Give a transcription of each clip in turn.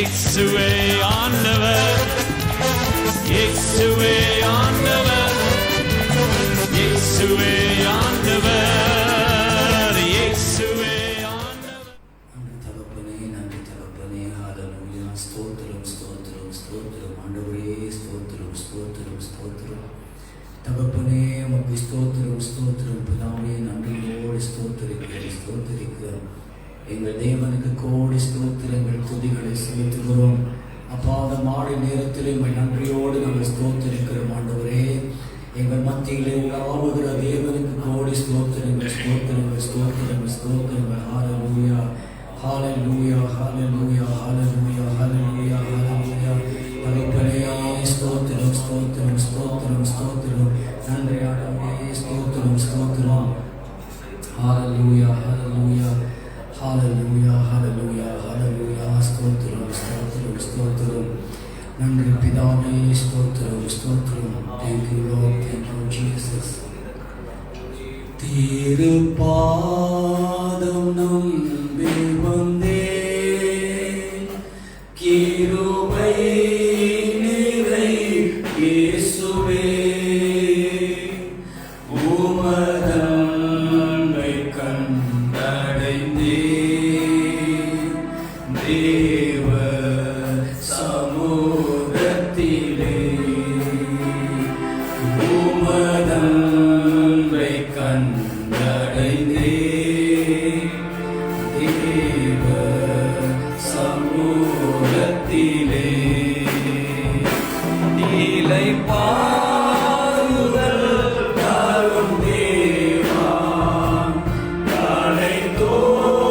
இயேசுவே ஆண்டவர், இயேசுவே ஆண்டவர், இயேசுவே ஆண்டவர், இயேசுவே ஆண்டவர். நன்றி தகப்பனே, நன்றி தகப்பனே. ஹல்லேலூயா. ஸ்தோத்திரம், ஸ்தோத்திரம், ஸ்தோத்திரம். ஆண்டவரே ஸ்தோத்திரம், ஸ்தோத்திரம், ஸ்தோத்திரம். தகப்பனே உமக்கு ஸ்தோத்திரம், ஸ்தோத்திரம். பிதாவே நன்றியோடு ஸ்தோத்திரிக்கிறேன், ஸ்தோத்திரிக்கிறோம். எங்கள் தேவனுக்கு கோடி ஸ்தோத்திரங்கள், துதிகளை செலுத்துகிறோம். அப்பாத மாலை நேரத்தில் எங்கள் நன்றியோடு நாங்கள் ஸ்தோத்திரிக்கிறோம். ஆண்டவரே எங்கள் மத்தியிலே உலாவுகிற தேவனுக்கு கோடி ஸ்தோத்திரங்கள், ஸ்தோத்திரங்கள், ஸ்தோத்திரங்கள், ஸ்தோத்திரங்கள். ஹல்லேலூயா, ஹல்லேலூயா, ஹல்லேலூயா, ஹல்லேலூயா, ஹல்லேலூயா, ஹல்லேலூயா. தகப்பனே ஸ்தோத்திரம், ஸ்தோத்திரம், ஸ்தோத்திரம், ஸ்தோத்திரம். நன்றி ஆண்டவரே, ஸ்தோத்திரம், ஸ்தோத்திரம். ஹல்லேலூயா, ஹல்லேலூயா, ஹல்லேலூயா, ஹல்லேலூயா, ஹல்லேலூயா. ஸ்தோத்திரம், ஸ்தோத்திரம், ஸ்தோத்திரம். நன்றி பிதாவே, ஸ்தோத்திரம், ஸ்தோத்திரம். Thank you Lord, thank you Jesus. திருப்பாதம் நம்பி வந்தேன், கிருபை நிறை இயேசுவே, உமதன்பை கண்டடைந்தேன், தேவ சமூகத்திலே உமதன்பை கண்டடைந்தேன், தேவ சமூகத்திலே இளைப்பாறுதல் தரும் தேவா, அழைத்தோரை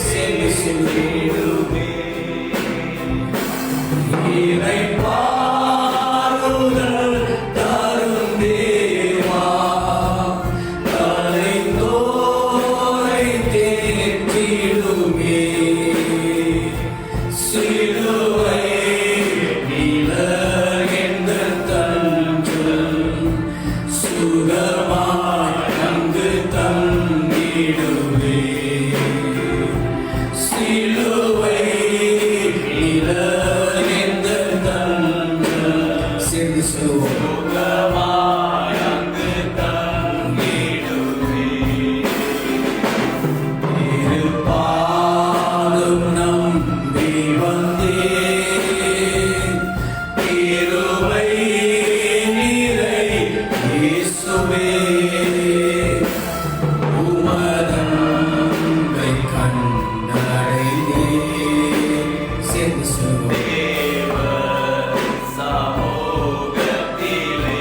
செலுத்திடுமே. இளைப்பாறுதல் தரும் தேவா, அழைத்தோரை தேற்றிடுமே. சிலுவை நிழல் தஞ்சம், சுகமாய் அங்கு தங்கிடுவே. சிலுவை நிழல் தஞ்சம், சேர்ந்து சுகமாய் அங்கு தங்கிடுவே. திருப்பாதம் நம்பி வந்தேன், கிருபை நிறை இயேசுவே, உமதன்பை கண்டடைந்தேன். சேர்ந்து சொல்லுவோம். தேவ சமூகத்திலே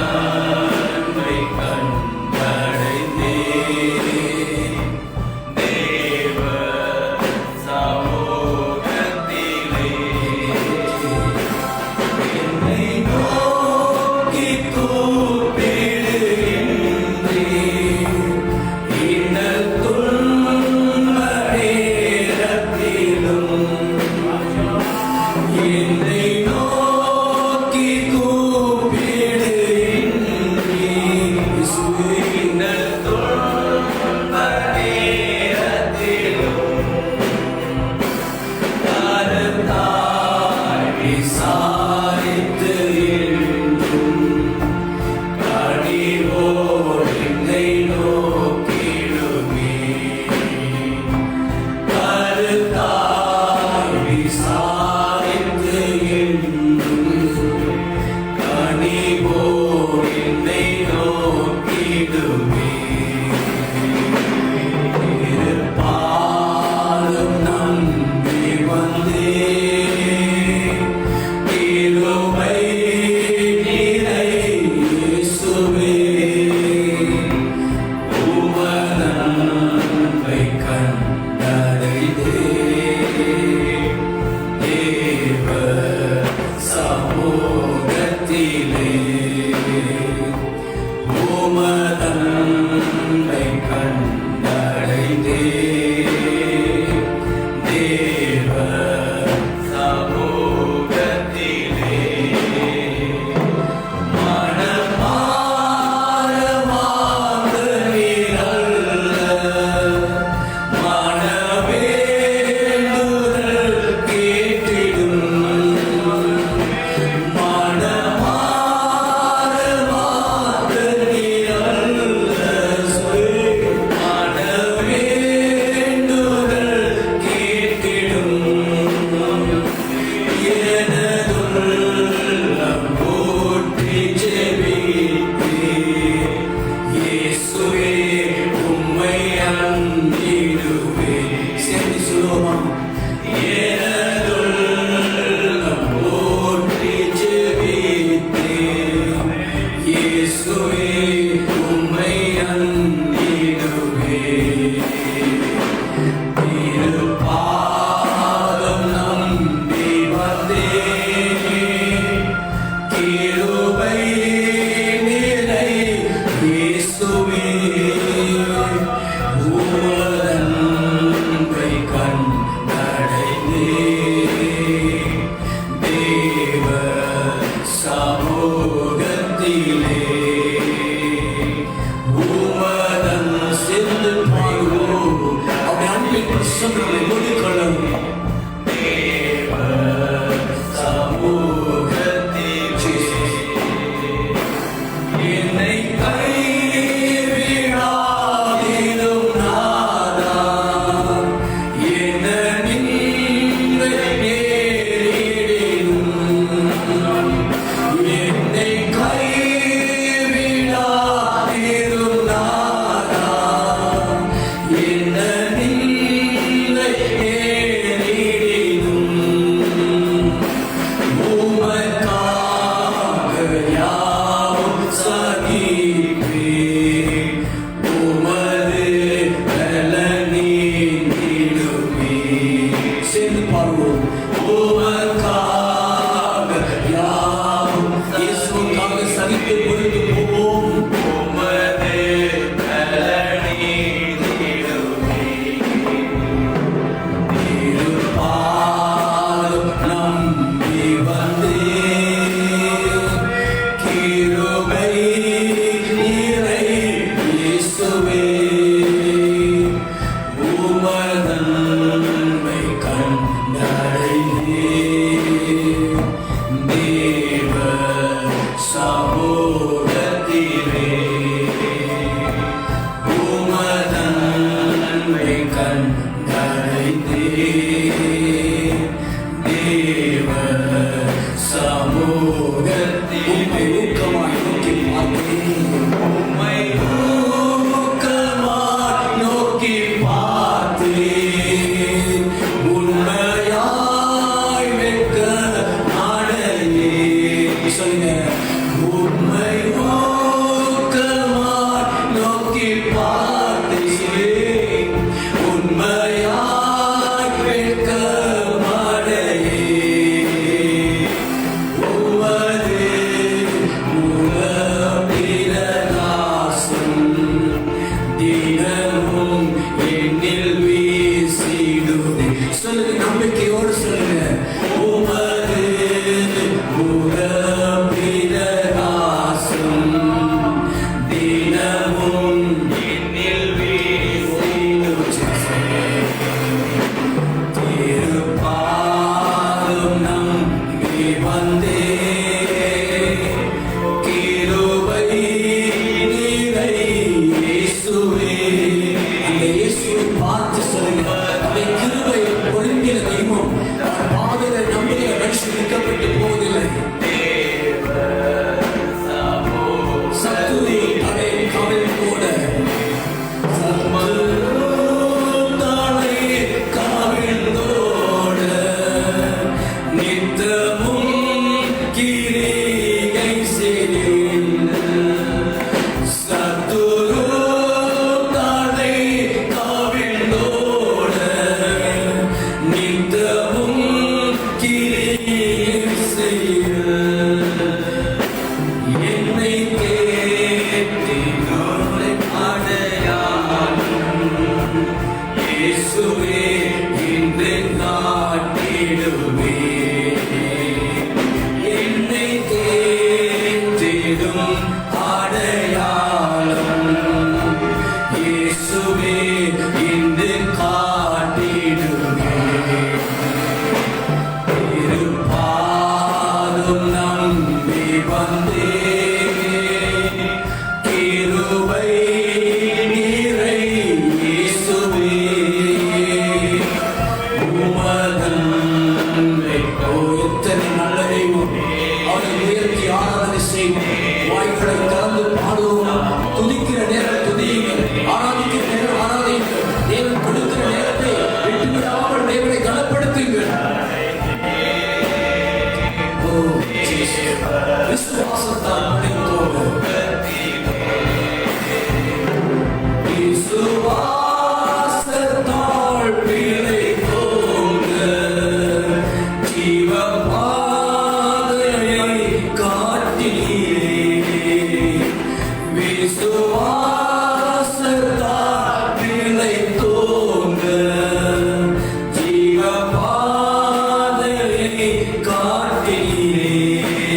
உமதன்பை கண்டடைந்தேன், தேவ சமூகத்திலே என்னை நோக்கி கூப்பிடுகின்றீர், இன்னல் துன்ப நேரத்திலும் என்னை நோக்கி கூப்பிடுகின்றீர், இன்னல் துன்ப நேரத்திலும் கருத்தாய் விசாரித்து என்றும் கனிவோடு என்னை நோக்கிடுமே. கருத்தாய் விசாரித்து என்றும் கனிவோடு என்னை நோக்கிடுமே. திருப்பாதம் நம்பி வந்தேன், கிருபை நிறை இயேசுவே, உமதன்பை கண்டடைந்தேன், தேவ சமூகத்திலே உமதன்பை கண்டடைந்தேன், தேவ சமூகத்திலே மனமார வாங்குகிறல்ல, மனவே சமூகத்திலே உமதன் சேர்ந்து பாடுவோம். அவருடைய அன்பின் பிரசன்னங்களை மூடிக்கொள்ளும். தேவ சமூகத்திலே என்னை கைவிடாதிரும் நாதா, என்ன நிந்தை நேரிடினும் என்னை கைவிடாதிரும் நாதா, என்ன நிந்தை நேரிடினும் உமக்காக யாவும் சகிப்பேன். உமது பலனினிலுமே சேர்ந்து பாடுவோம். உமக்காக யாவும் இயேசுவுக்காக சகித்து பொறுத்து போவோம். உமது பலனினிலுமே இருபாலும் நம்பி வந்தேன். கிருபை நிறை இயேசுவே, உமதன்மை கண்டடைந்தேன். தேவ சமூகத்திலே உமதன்மை கண்டடைந்தேன். தேவ சமூகத்திலே ஊக்கமாய் நோக்கி பார்த்தேன். உம்மை ஊக்கமாய் நோக்கி பார்த்தேன். உண்மையாய் வெட்க நாடையே சொல்லுங்க. உம்மை ஊக்கமாய் நோக்கி பார்த்தேன். உண்மையாய் வெட்க நாடையே உமது முகப்பிரகாசம் தினமும் என்னில் வீசிடுதே. சொல்லுங்க, நம்பிக்கையோடு சொல்லுங்க. உமது முகப்பிரகாசம் தினமும் என்னில் வீசிடுதே. திருப்பாதம் நம்பி வந்தேன். கிருபை நிறை இயேசுவே. அந்த இயேசுவை பார்த்து சொல்லுங்க. அந்த கிருபை பொழிந்தின தெய்வம் பாதையில நம்முடைய மனுஷன் நிற்கப்பட்டு போவதில்லை. சத்துரு அதை கவலை போட தானே காவிழ்ந்தோட நித்தமும் கிரியை செய்தேன். சத்துரு தானே காவிழ்ந்தோட நித்தமும் கிரியை செய்தேன். என்னை தேடினோரை அடையாளம் இயேசுவே இன்று காட்டிடுவே. என்னை தேடிடும் அடையாளம் இயேசுவே இன்று காட்டிடுவே. இருபாலும் நம்பி வந்தேன். கிருபை நிறை இயேசுவே, உமதன்மை எத்தனை நல்ல தெய்வம். அவரை உயர்த்தி ஆராதனை செய்வோம். வாய்களை திறந்து பாடுவோம். துதிக்கிற நேரம் துதியுங்கள். ஆராதிக்கிற நேரம் ஆராதியுங்கள். தேவன் கொடுக்கிற நேரத்தை விட்டுவிடாமல் தேவனை கனப்படுத்துங்கள். விசுவாசத்தால் முடிந்தோடு விசுவாசத்தால் பிழைத்தோங்க ஜீவ பாதையை காட்டினீரே. விசுவாசத்தால் பிழைத்தோங்க ஜீவ பாதையை காட்டினீரே.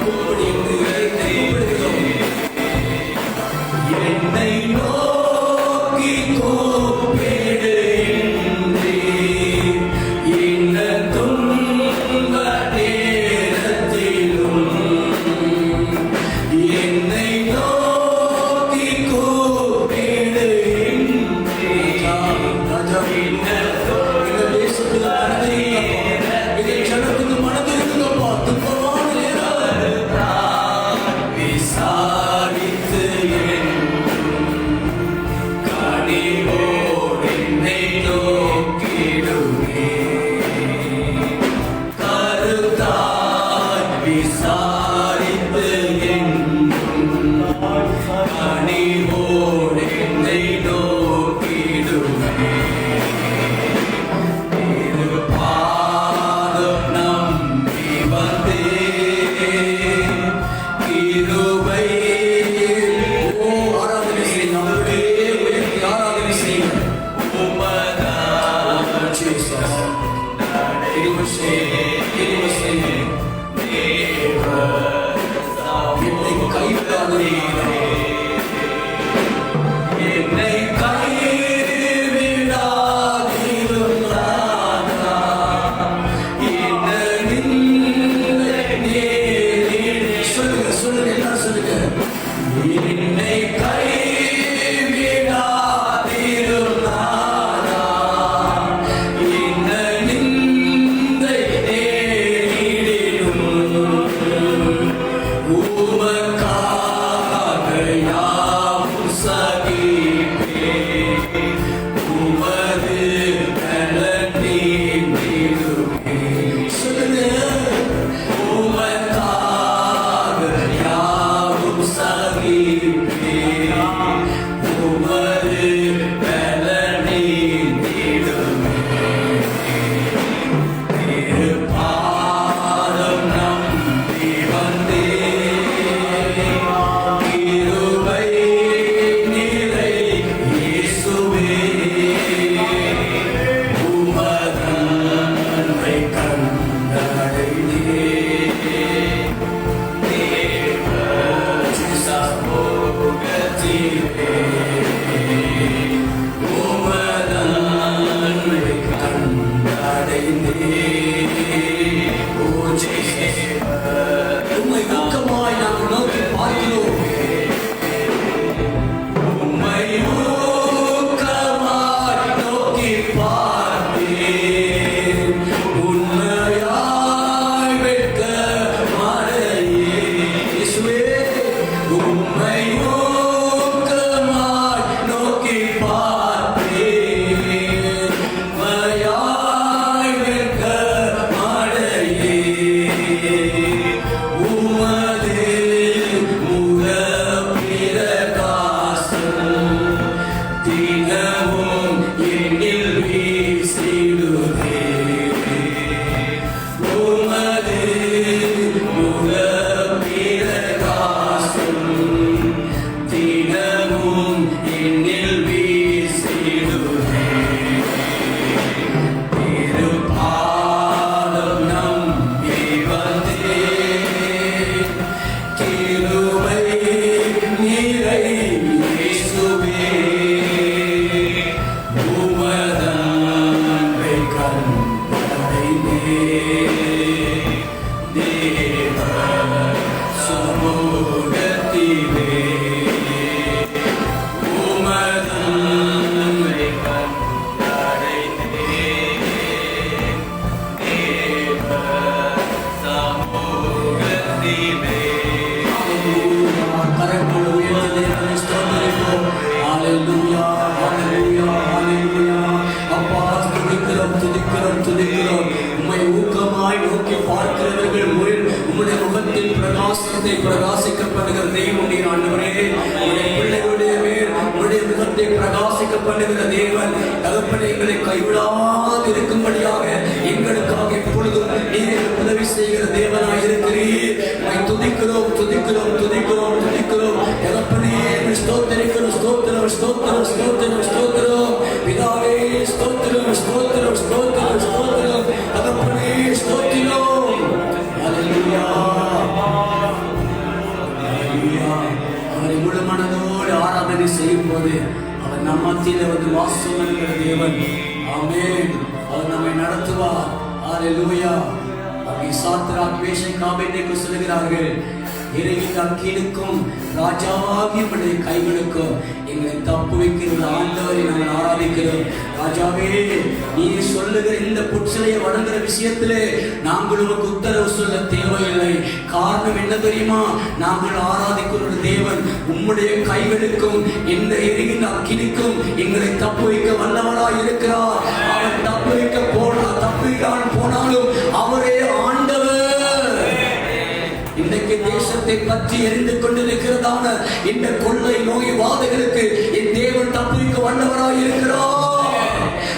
கூப்பிடு என்று இதயத்தை கூப்பிடுகிறோம். என்னை நோக்கி கூப்பிடு என்றேன். இந்த துன்ப நேரத்திலும் என்னை நோக்கி கூப்பிடு என்றேன். ராஜா, இந்த தேசத்துக்கு மனதிருங்கப்பா, இந்த ஜனத்துக்கு மனதிருங்கப்பா. துன்பமான நேரம் விசாரித்து கனிவோடு என்னை நோக்கிடுவே. கருத்தாய் விசாரித்து கனிவோடு என்னை நோக்கிடுவே. பாதம் நம்பி வந்தேன். கிருபை ஓ ஆராதனை செய்யுங்க. அவருடைய உயர்த்தி ஆராதனை செய்யுங்க. உமதான் ஜீசஸ். கிருபை செய்யுங்க. கிருபை செய்யுங்க. என்னை கைவிடாதீர்கள். என்னை கைவிடாதீரும் ராஜா. என்ன நிந்தை நேரில் சொல்லுங்க, சொல்லுங்க, எல்லாம் சொல்லுங்க. என்னை கைவிடாதீரும் ராஜா. என்ன நிந்தை நேரிலும் உமக்காக யாவும் சகிப்பேன். உமது பலனின் நிலுவே. சொல்லுங்க. உமக்காக யாவும் சகிப்பேன். உமது பலனின் நிலுவே. திருப்பாதம் நம்பி வந்தேன். கிருபை நிறை இயேசுவே. உமதன்மை கண்டடைந்தேன். தேவ சமூகத்திலே உமதன்மை கண்டடைந்தேன். ஓ ஜீசஸ், உம்மை ஊக்கமாய் நாங்கள் நோக்கி பார்க்கிறோம். உம்மை ஊக்கமாய் நோக்கி பார்ப்பேன். உண்மையாய் வெட்கமாடையே. இயேசுவே, உம்மை ஊக்கமாய் நோக்கி பார்ப்பேன். உண்மையாய் வெட்கமாடையே. உமது முகப்பிரகாசம் தினமும் என்னில் வீசிடுதே. உமது முகப்பிரகாசம் தினமும் என்னில் வீசிடுதே. திருப்பாதம் நம்பி வந்தேன். கிருபை நிறை இயேசுவே. உமதன்மை கண்டடைந்தேன். தேவ சமூகத்திலே உமதன்மை கண்டடைந்தேன். தேவ சமூகத்திலே. கரங்கள் உயர்த்தி தேவனை ஸ்தோத்திரிப்போம். ஹல்லேலூயா, ஹல்லேலூயா, ஹல்லேலூயா. அப்பா, துதிக்கிறோம், துதிக்கிறோம், துதிக்கிறோம். உம்மை ஊக்கமாய் நோக்கி பார்க்கிறவர்கள் உம்முடைய முகத்தின் பிரகாசத்தை பிரகாசிக்கப்படுகிற தெய்வம் நீர் ஆண்டவரே. உம்முடைய பிள்ளைகளுடைய மேல் உம்முடைய முகத்தை பிரகாசிக்கப்படுகிற தேவன். தகப்பனே, எங்களை கைவிடாது இருக்கும்படியாக எங்களுக்காக எப்பொழுதும் நீர் உதவி செய்கிற தேவனாய் இருக்கிறீர். உம்மை துதிக்கிறோம், துதிக்கிறோம், துதிக்கிறோம், துதிக்கிறோம். தகப்பனே, ஸ்தோத்திரிக்கிறோம், ஸ்தோத்திரம், ஸ்தோத்திரம், ஸ்தோத்திரம், ஸ்தோத்திரம். பிதாவே, ஸ்தோத்திரம், ஸ்தோத்திரம், ஸ்தோத்திரம், ஸ்தோத்திரம். தகப்பனே, ஸ்தோத்திரம். ஹல்லேலூயா. ஆராதனை செய்யும் போது அவர் நம் மத்தியில வந்து வாசம் பண்ணுகிற தேவன். ஆமென். அவர் நம்மை நடத்துவார். ஹalleluya. அங்கே சாத்ராக் மேஷக் ஆபேத்நேகோ சொல்கிறார்கள், இறைவின் அக்கினிக்கும் ராஜாவாகிய கைகளுக்கும் எங்களை தப்பு வைக்கிற ஆண்டவரை நாங்கள் ஆராதிக்கிறோம். ராஜாவே, நீ சொல்லுகிற இந்த புற்சிலையை வணங்குற விஷயத்திலே நாங்கள் உனக்கு உத்தரவு சொல்ல தேவையில்லை. காரணம் என்ன தெரியுமா? நாங்கள் ஆராதிக்கிற தேவன் உம்முடைய கைகளுக்கும் இந்த எரிகின்ற அக்கினிக்கும் எங்களை தப்பு வைக்க வல்லவராய் இருக்கிறார். அவர் தப்பு வைக்க போனாலும் அவரே ஆண்டவர். இன்றைக்கு தேசத்தை பற்றி எரிந்து கொண்டிருக்கிறதான இந்த கொள்ளை நோய் வாதைகளுக்கு என் தேவன் தப்புவிக்க வல்லவராய் இருக்கிறார்.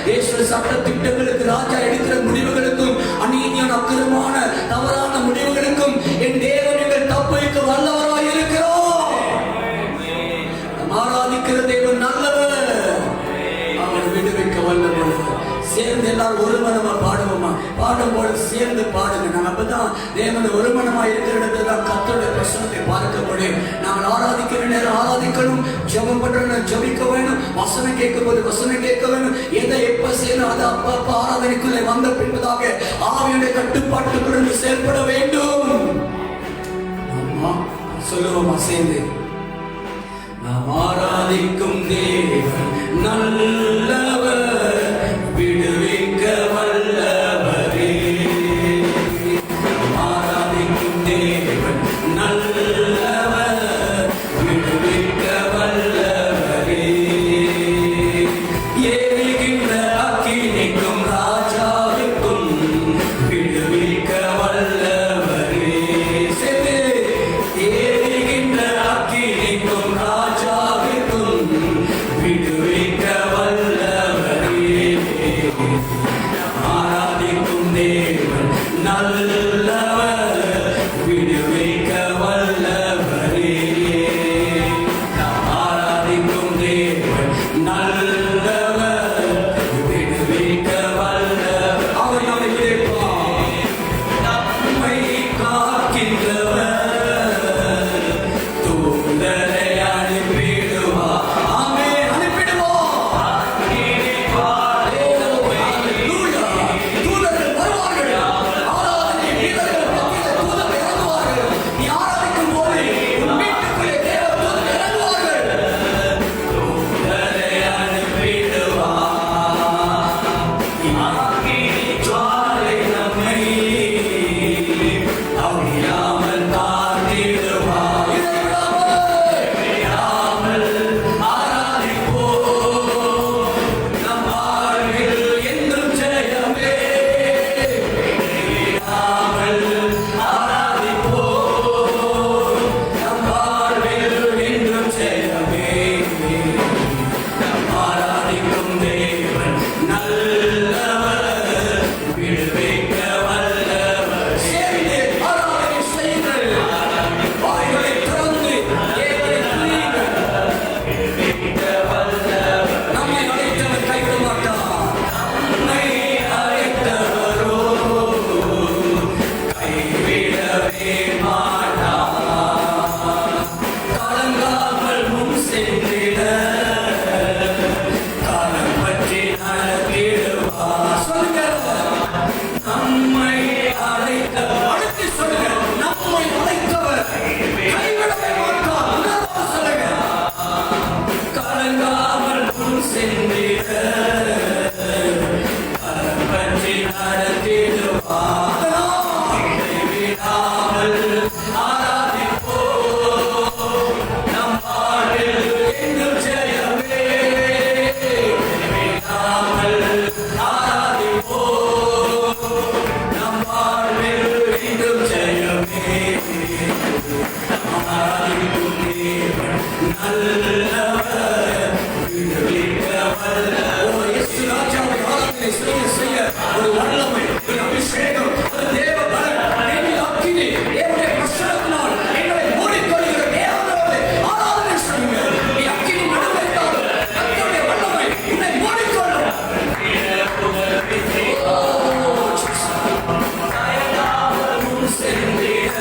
தேச சட்ட திட்டங்களுக்கு, ராஜா எடுக்கிற முடிவுகளுக்கும், அநீதியான அக்கிரமான தவறான முடிவுகளுக்கும் என் தேவன் எங்கள் தப்புவிக்க வல்லவராய் இருக்கிறார். ஆராதிக்கிற தேவன் நல்லவர், அவர் விடுவிக்க வல்லவர். சேர்ந்து எல்லாரும் ஒரு மனமா பாடுவோமா? பாடும்போது சேர்ந்து பாடுங்க. நம்ம அப்பதான் தேவன் ஒரு மனமா இருக்கிற இடத்துல கர்த்தருடைய பிரசன்னத்தை பார்க்க முடியும். நாங்கள் ஆராதிக்கிற நேரம் ஆராதிக்கணும், ஜெபம் பண்ற ஜெபிக்க வேணும், வசனம் கேட்கும் போது வசனம் கேட்க வேணும். எதை எப்ப செய்யணும் அது அப்ப ஆராதனைக்குள்ளே வந்த பின்பதாக ஆவியுடைய கட்டுப்பாட்டுக்குடன் செயல்பட வேண்டும். ஆமா, சொல்லுவோமா சேர்ந்து? நாம் ஆராதிக்கும் தேவன் நல்லவர், விடுவிக்க வல்லவரே. ஆராதிக்கும் தேவன் நல்லவர், விடுவிக்க வல்லவரே. ஏறுகின்ற அக்கினிக்கும் ராஜாவிற்கும் விடுவிக்க வல்லவரே. ஏறுகின்ற அக்கினிக்கும் ராஜாவிற்கும் விடுவிக்க வல்லவரே. ஆராதிக்கும் தேவன் நல்லவர், விடுவிக்க வல்லவரே. ஆராதிக்கும் தேவன் நல்லவர், விடுவிக்க வல்லவர். அவர் நம்மை விடுவிப்பார். நம்மை காக்கின்றவர், தூதரை அனுப்பிடுவார். ஆமென், அனுப்பிடுவார். தூதர்கள் வருவார்கள். ஆராதனை வீரர்கள் மத்தியில் தூதர்கள் இறங்குவார்கள். நீ ஆராதிக்கும் போது உன் வீட்டுக்குள்ளே தேவ தூதர்கள் இறங்குவார்கள். தூதரை அனுப்பிடுவார். ஜுவாலை நம்மை அழியாமல் காத்திடுவார். இடைவிடாமல் ஆராதிப்போம், நம் வாழ்வில் என்றும் ஜெயமே. இடைவிடாமல் ஆராதிப்போம், நம் வாழ்வில் என்றும் ஜெயமே. ஆராதிக்கும் தேவன் நல்லவர், விடுவிக்க வல்லவர். சேர்ந்து ஆராதனை செய்யுங்கள். வாய்களை திறந்து தேவனை துதியுங்கள். விடுவிக்க வல்லவர். நம்மை அழைத்தவர் கைவிட மாட்டார். நம்மை அழைத்தவரோ கைவிடவே மாட்டார். கலங்காமல் முன் சென்றிட காலம் பற்றி நடத்திடுவார். சொல்லுங்க, நம்மை அழைத்தவர். அடுத்து சொல்லுங்க, நம்மை அழைத்தவர் கைவிடவே மாட்டார். உணர்வோடு சொல்லுங்க, கலங்காமல் முன் சென்றிட காலம் பற்றி நடத்திடுவார். இடைவிடாமல் ஆராதிப்போம், நம் வாழ்வில் என்றும் ஜெயமே. இடைவிடாமல் ஆராதிப்போம், நம் வாழ்வில் என்றும் ஜெயமே. ஆராதிக்கும் தேவன் நல்லவர், விடுவிக்க வல்லவர். ஓ, இயேசு ராஜாவை ஆராதனை செய்ய செய்ய ஒரு வல்லமை, ஒரு அபிஷேகம், ஒரு தேவ பலன், தேவனுடைய அக்கினி, தேவனுடைய பிரசன்னத்தினால் எங்களை மூடிக்கொள்கிற தேவனோடு ஆராதனை செய்யுங்க. நீ அக்கினி நடுவில் இருந்தாலும் கர்த்தருடைய வல்லமை உன்னை மூடிக்கொள்ளும். ஓ, முன் சென்றிட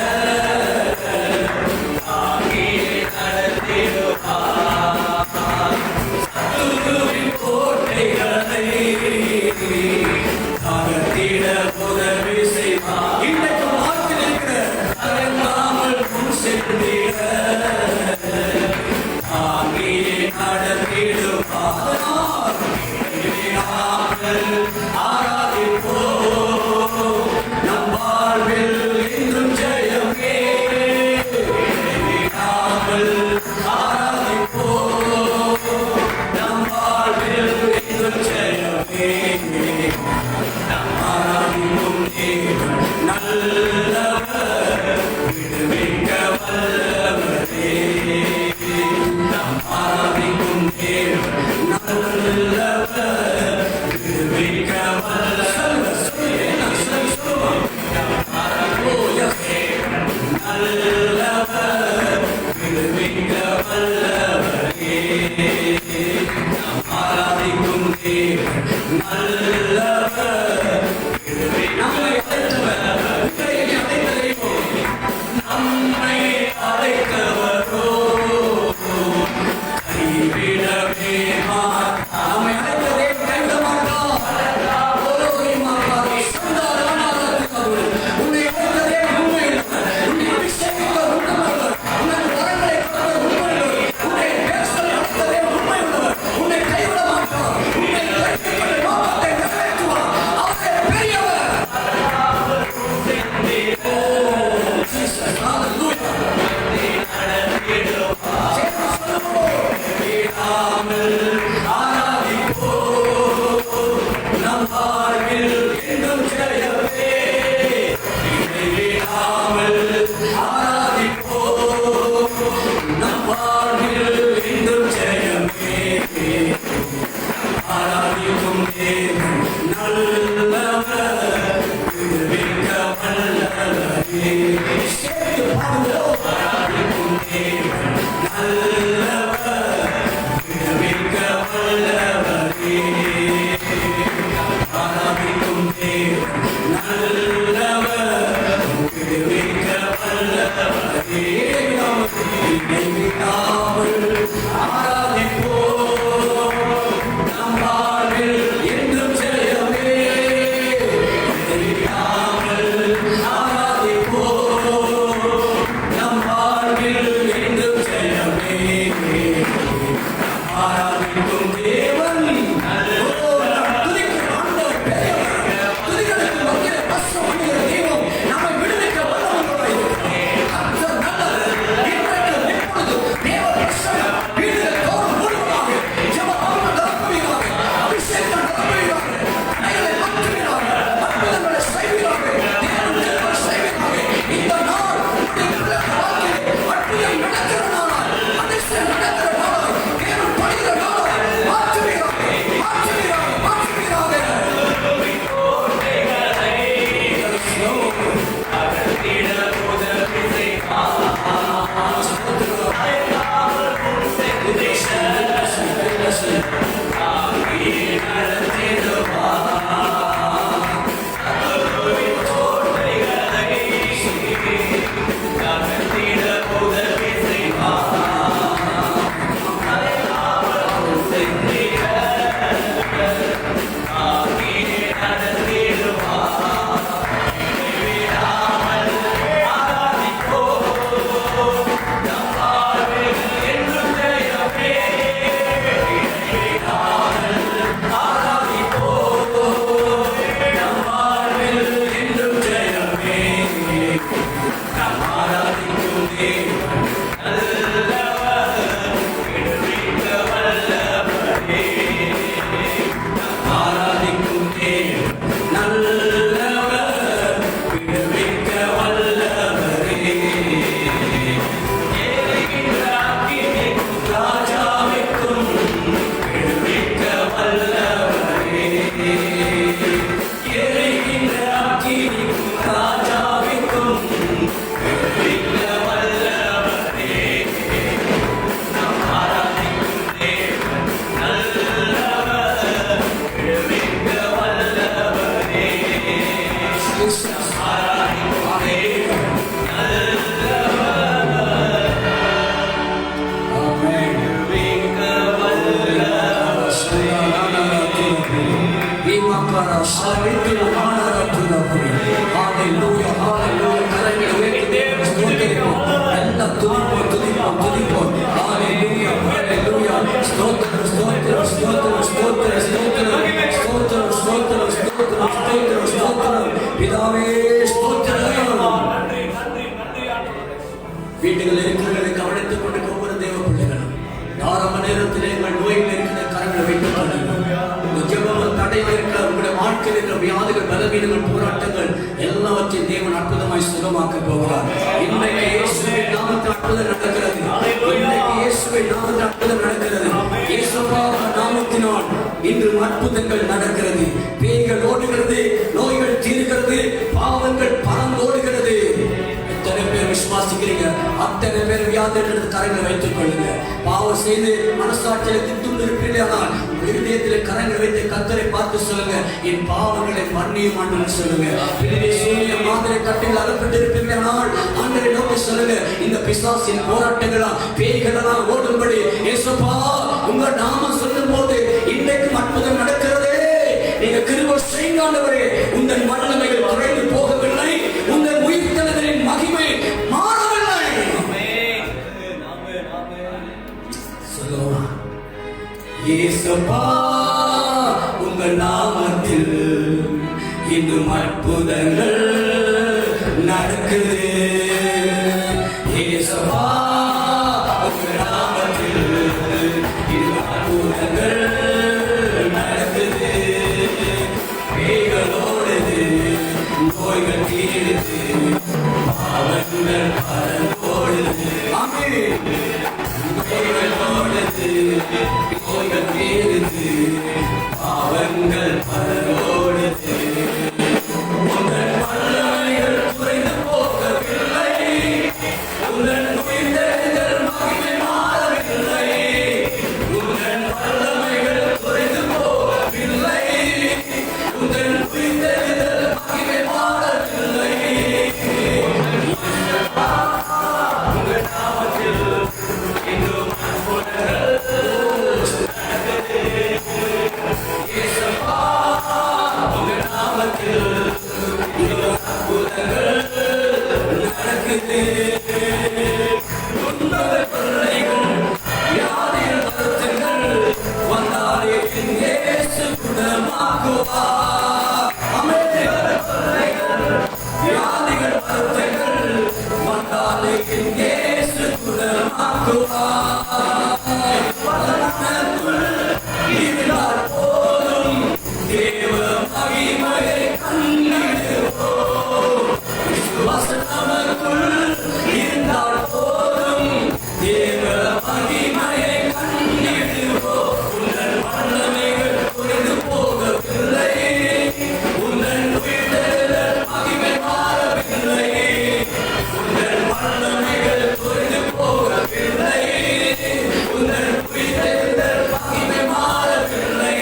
வீட்டுகளில் இருக்கிறவர்களை கவனித்துக் கொண்டு ஒவ்வொரு தேவ பிள்ளைகளும் ஆரம்ப நேரத்திலே எங்கள் நோயில் இருக்கிற கரங்களை வைத்துக் கொள்ளுங்கள். தடையில் இருக்கிற உங்களுடைய வாழ்க்கையில் இருக்கிற வியாதிகள், பலவீனங்கள், போராட்டங்கள் எல்லாவற்றையும் தேவன் அற்புதமாய் சுகமாக்க போகிறார். இன்றைக்கு இயேசுவின் நாமத்தில் அற்புதம் நடக்கிறது. இன்றைக்கு இயேசுவின் நாமத்தில் அற்புதம் நடக்கிறது. இயேசுவின் நாமத்தினால் இன்று அற்புதங்கள் நடக்கிறது. பேய்கள் ஓடுகிறது, நோய்கள் தீர்கிறது, பாவங்கள் பறந்தோடுகிறது. எத்தனை பேர் விசுவாசிக்கிறீங்க? அத்தனை பேர் வியாதிகள் கரங்களை வைத்துக் கொள்ளுங்க. பாவம் செய்து மனசாட்சியில திட்டம் இருப்பீர்களானால் இதயத்தில் கரங்களை வைத்து கர்த்தரை பார்த்து சொல்லுங்க, என் பாவங்களை மன்னியும் ஆண்டவரே சொல்லுங்க. சூரிய மாதிரி கட்டில் அகப்பட்டு இருப்பீர்களானால் ஆண்டவரை நோக்கி சொல்லுங்க, இந்த பிசாசின் போராட்டங்களா பேய்களெல்லாம் ஓடும்படி இயேசுப்பா உங்க நாமம் சொல்லும் போது இன்றைக்கு அற்புதம் நடக்கிறதே. நீங்க கிருபை செய்யுங்க ஆண்டவரே. உங்கள் வல்லமைகள் குறைந்து போகவில்லை, உங்கள் உயிர்த்தெழுதலின் மகிமை மாறவில்லை. சொல்லுவா, இயேசுப்பா உங்கள் நாமத்தில் இன்னும் அற்புதங்கள் நடக்குது. இயேசுப்பா உங்கள் நாமத்தில் இன்னும் அற்புதங்கள் நடக்குது. பேய்களோடுது, நோய்கள் தீருது, பாவங்கள் பறந்தோடுது. ஆமென். பேய்களோடுது, நோய்கள் தீருது, பாவங்கள் பறந்தோடுது. உங்கள் வல்லமைகள் குறைந்து போகவில்லை, உங்கள் உயிர்த்தெழுதல் மகிமை மாறவில்லை. உங்கள் வல்லமைகள் குறைந்து போகவில்லை, உங்கள் உயிர்த்தெழுதல் மகிமை மாறவில்லை. உங்கள் நாமத்தில் இன்னும் அற்புதங்கள் நடக்குது. இயேசுப்பா உங்கள் நாமத்தில் இன்னும் அற்புதங்கள் நடக்குது. உங்கள் பிள்ளைகள் வியாதிகள் வருத்தங்கள் வந்தாலே இயேசு குணமாக்குவார். ஆமென். பிள்ளைகள் வியாதிகள் வருத்தங்கள் வந்தாலே இயேசு குணமாக்குவார். வல்லமைக்குள் இருந்தால் போதும், தேவ மகிமையை கண்டிடுவோம். விசுவாசம் நமக்குள் இருந்தால் போதும், தேவ மகிமையை கண்டிடுவோம். உங்கள் வல்லமைகள் குறைந்து போகவில்லை, உங்கள் உயிர்த்தெழுதல் மகிமை மாறவில்லை. உங்கள் வல்லமைகள் குறைந்து போகவில்லை, உங்கள் உயிர்த்தெழுதல் மகிமை மாறவில்லை.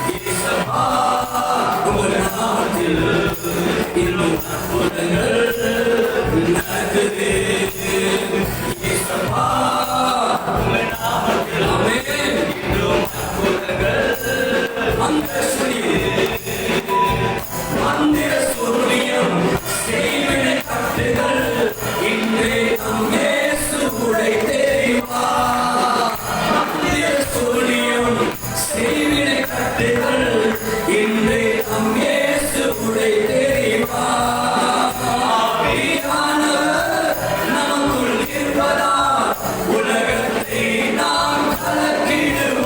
இயேசுப்பா உங்கள் நாமத்தில் இன்னும் அற்புதங்கள் நடக்குது. இயேசுப்பா உங்கள் நாமத்தில் ஆமென் இன்னும் அற்புதங்கள். மந்திர சூரியம் செய்வினை கட்டுகள் இன்றே நம் இயேசு உடை தெரிவார். மந்திர சூரியம் செய்வினை கட்டுகள் இன்றே நம் இயேசு உடை தெரிவார். ஆவியானவர் நமக்குள் இருப்பதால் உலகத்தை நாம் கலக்கிடுவோம்.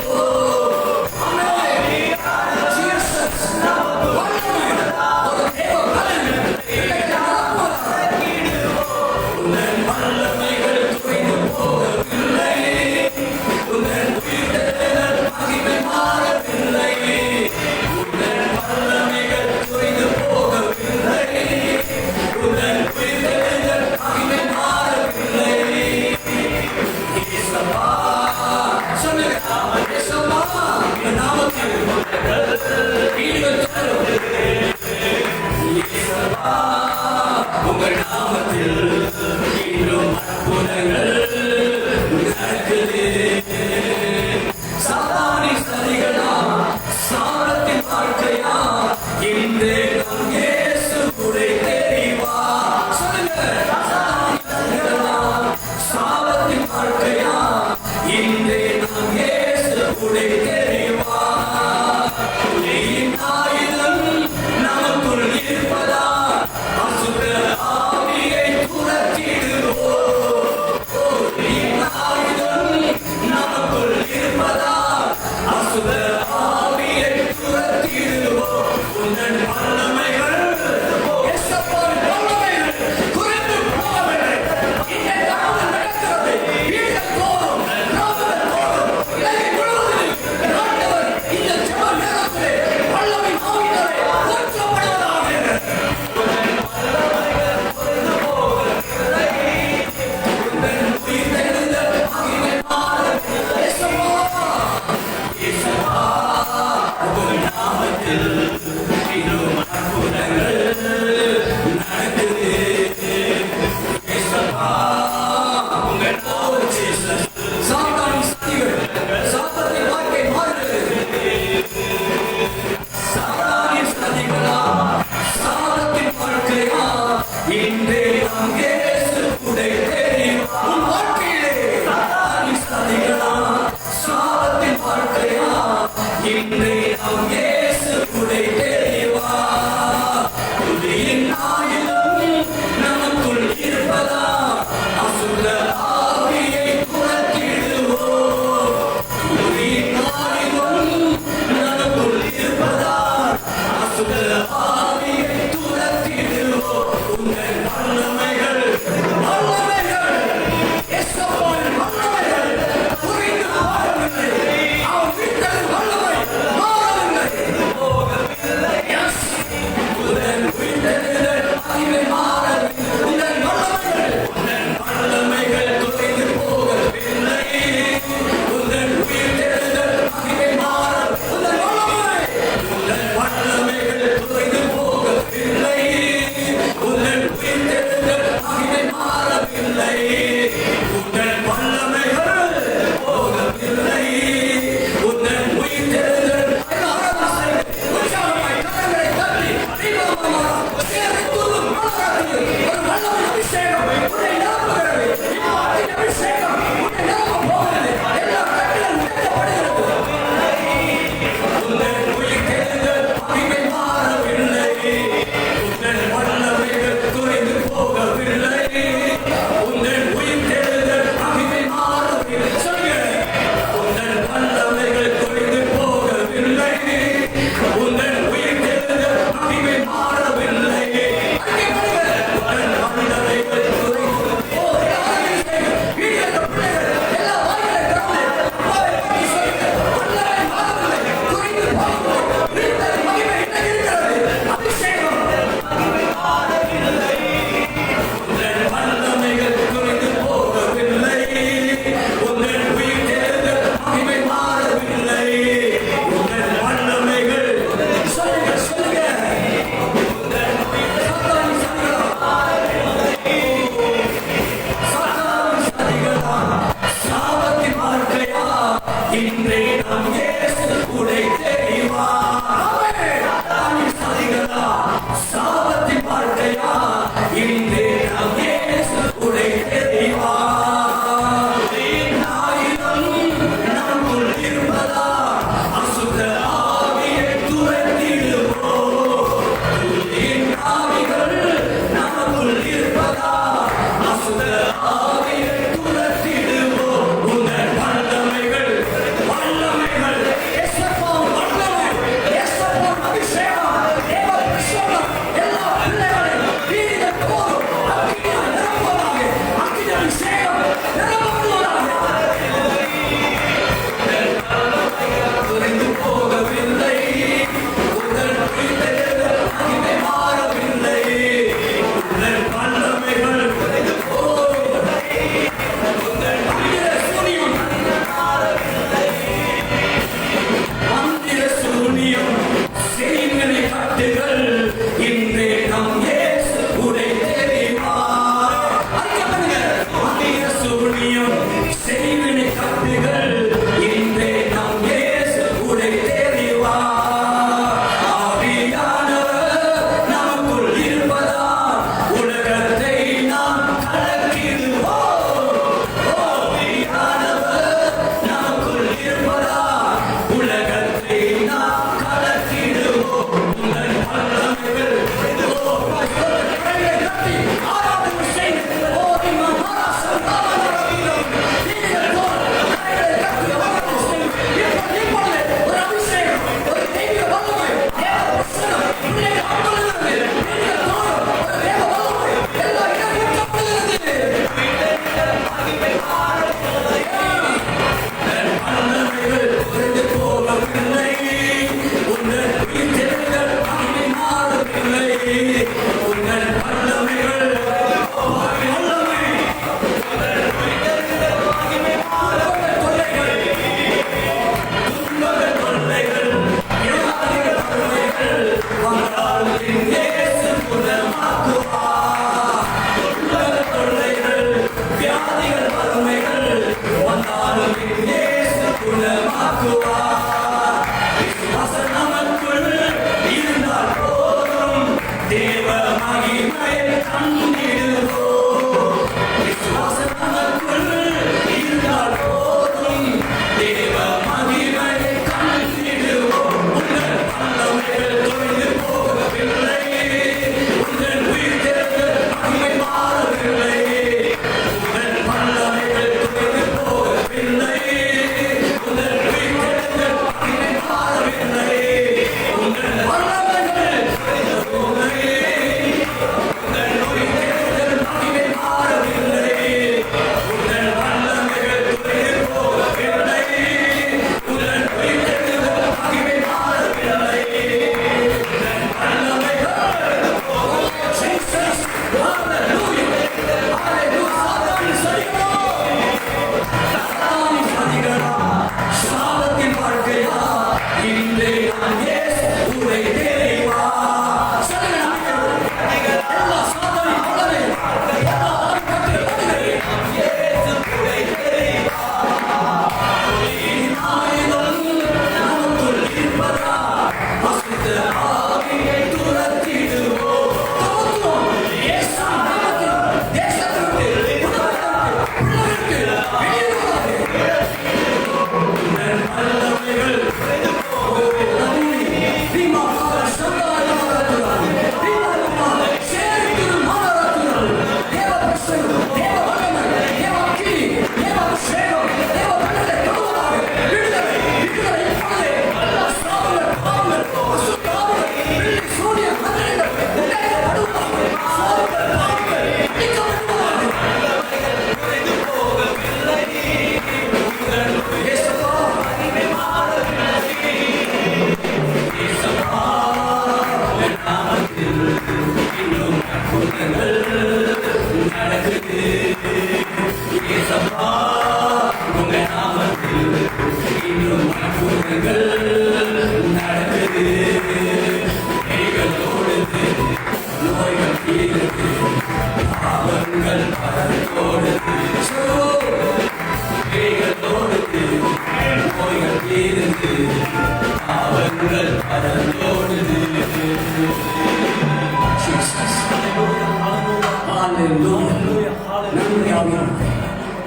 உங்கள் வல்லமைகள் குறைந்து போகவில்லை, உங்கள் உயிர்த்தெழுதல் மகிமை மாறவில்லை. உங்கள் வல்லமைகள் குறைந்து போகவில்லை, உங்கள் உயிர்த்தெழுதல் மகிமை மாறவில்லை. இயேசுப்பா சொல்லுங்க, இயேசுப்பா இந்த நாமத்தில் வீடுகள் தரும். இயேசுப்பா உங்கள் நாமத்தில் இன்னும் அற்புதங்கள் நடக்குது. சாதாரண சரிகளா சாரத்தின் வாழ்க்கை இன்றே நம் இயேசு உடை தெரிவார். சதிகளா சாபத்தின் வாழ்க்கையா இன்றே நம் இயேசு உடை தெரிவார். ஆயுதம் நமக்குள் இருப்பதா அசுத்த ஆவியை துரத்திடுவோம். ஆவிகள் நமக்குள் இருப்பதா அசுத்த ஆவியை துரத்திடுவோம். உங்கள் வல்லமைகள் வல்லமைகள் எஸ்எஃப்ஓம் வல்லமை எஸ்எஃப்ஓம் அபிஷேகம் தேவ பிரசன்னம் எல்லா பிள்ளைகளையும் வீதிகள் போதும் அக்கினியால் நிரப்புவதாக. அக்கினி அபிஷேகம் நிரப்புவதாக. குறைந்து போகவில்லை உங்கள் பிள்ளைகள் மகிமை மாறவில்லை. உங்கள் வல்லமைகள் குறைந்து போகவில்லை. உங்கள் மந்திர சூனியம் மாறவில்லை. மந்திர சூனியம் செய்வினை கட்டுகள் இன்றே நம் இயேசு உடை தெரிவார். அறிக்கப்படுங்க. மந்திர சூனியம் செய்வினை கட்டுகள் இன்றே நம் இயேசு உடை தெரிவார். ஆவியானவர் நமக்குள் இருப்பதால் உலகத்தை நாம் கலக்கிடுவோம். ஆவியானவர் நமக்குள் இருப்பதால் உலகத்தை நாம் கலக்கிடுவோம். உங்கள் வல்லமைகள் ஆராதனை செய்து ஓதிமா மாராசம் நீங்கள் ஒரு அபிஷேகம் ஒரு தெய்வீக வல்லமை தேவ பிரசன்னம் பிள்ளைகள் ஆட்கொள்ளுகிறது. நீங்கள் ஒரு தேவ வல்லமை எல்லா இடமும் ஊற்றப்படுகிறது. வல்லமைகள் குறைந்து போகவில்லை. உங்கள் வீட்டில் மகிமை மாறவில்லை. உங்கள் வல்லமைகள் வல்லமை தொல்லைகள் துன்பங்கள் தொல்லைகள் வியாதிகள் வறுமைகள் வந்தால் என் இயேசு குணமாக்குவார். துன்பங்கள் தொல்லைகள் வியாதிகள் வறுமைகள் வந்தாலும் என் இயேசு குணமாக்குவார். விசுவாசம் நமக்குள் இருந்தால் போதும் தேவ மகிமையை கண்டிடுவோம். விசுவாசம் நமக்குள் இருந்தால் போதும் தேவ மகிமையை கண்டிடுவோம். உங்கள் வல்லமைகள் தொய்ந்து போகவில்லை. உங்கள் உயிர்த்தெழுதல் மகிமை மாறவில்லை. உங்கள் வல்லமைகள் தொய்ந்து போகவில்லை. உங்கள் உயிர்த்தெழுதல்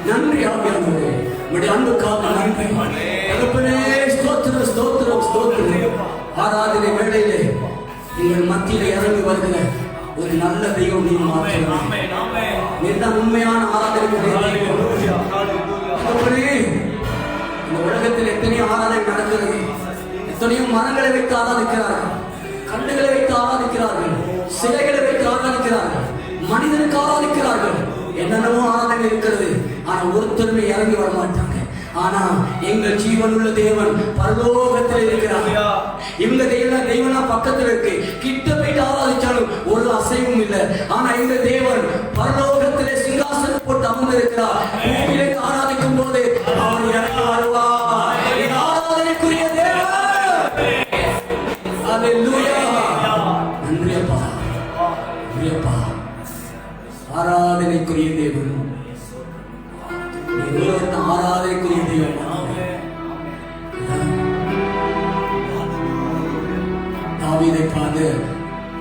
நன்றி ஆவியானவரே, உம்முடைய அன்புக்காக நன்றி தகப்பனே. ஸ்தோத்திரம் ஸ்தோத்திரம் ஸ்தோத்திரம். ஆராதனை வேளையிலே எங்கள் மத்தியிலே இறங்கி வருகிற ஒரு நல்ல தெய்வம் நீ மாற்றலாம். நீதான் உண்மையான ஆராதனை. இந்த உலகத்தில் எத்தனையோ ஆராதனை நடக்கிறது. எத்தனையோ மரங்களை வைத்து ஆராதிக்கிறார்கள், கண்ணுகளை வைத்து ஆராதிக்கிறார்கள், சிலைகளை வைத்து ஆராதிக்கிறார்கள், மனிதனுக்கு ஆராதிக்கிறார்கள், என்னென்னவோ ஆராதனை இருக்கிறது. ஆனா ஒருத்தருமே இறங்கி வர மாட்டாங்க. ஆனா எங்கள் ஜீவனுள்ள தேவன் பரலோகத்தில் இருக்கிறார். இவங்க தெய்வனா பக்கத்தில் இருக்கு, கிட்ட போயிட்டு ஆராதிச்சாலும் ஒரு அசைவும் இல்லை. ஆனா இந்த தேவன் பரலோகத்திலே சிங்காசனம் போட்டு அமர்ந்து இருக்கிறார். பூமியிலே ஆராதிக்கும் போது அவர் இறங்கி வருவார். ஆராதனைக்குரிய தேவன். அல்லேலூயா. நன்றி அப்பா, நன்றி அப்பா. ஆராதனைக்குரிய தேவன், ஆராதனைக்குரிய தெய்வம். தாவீதை பார்த்து,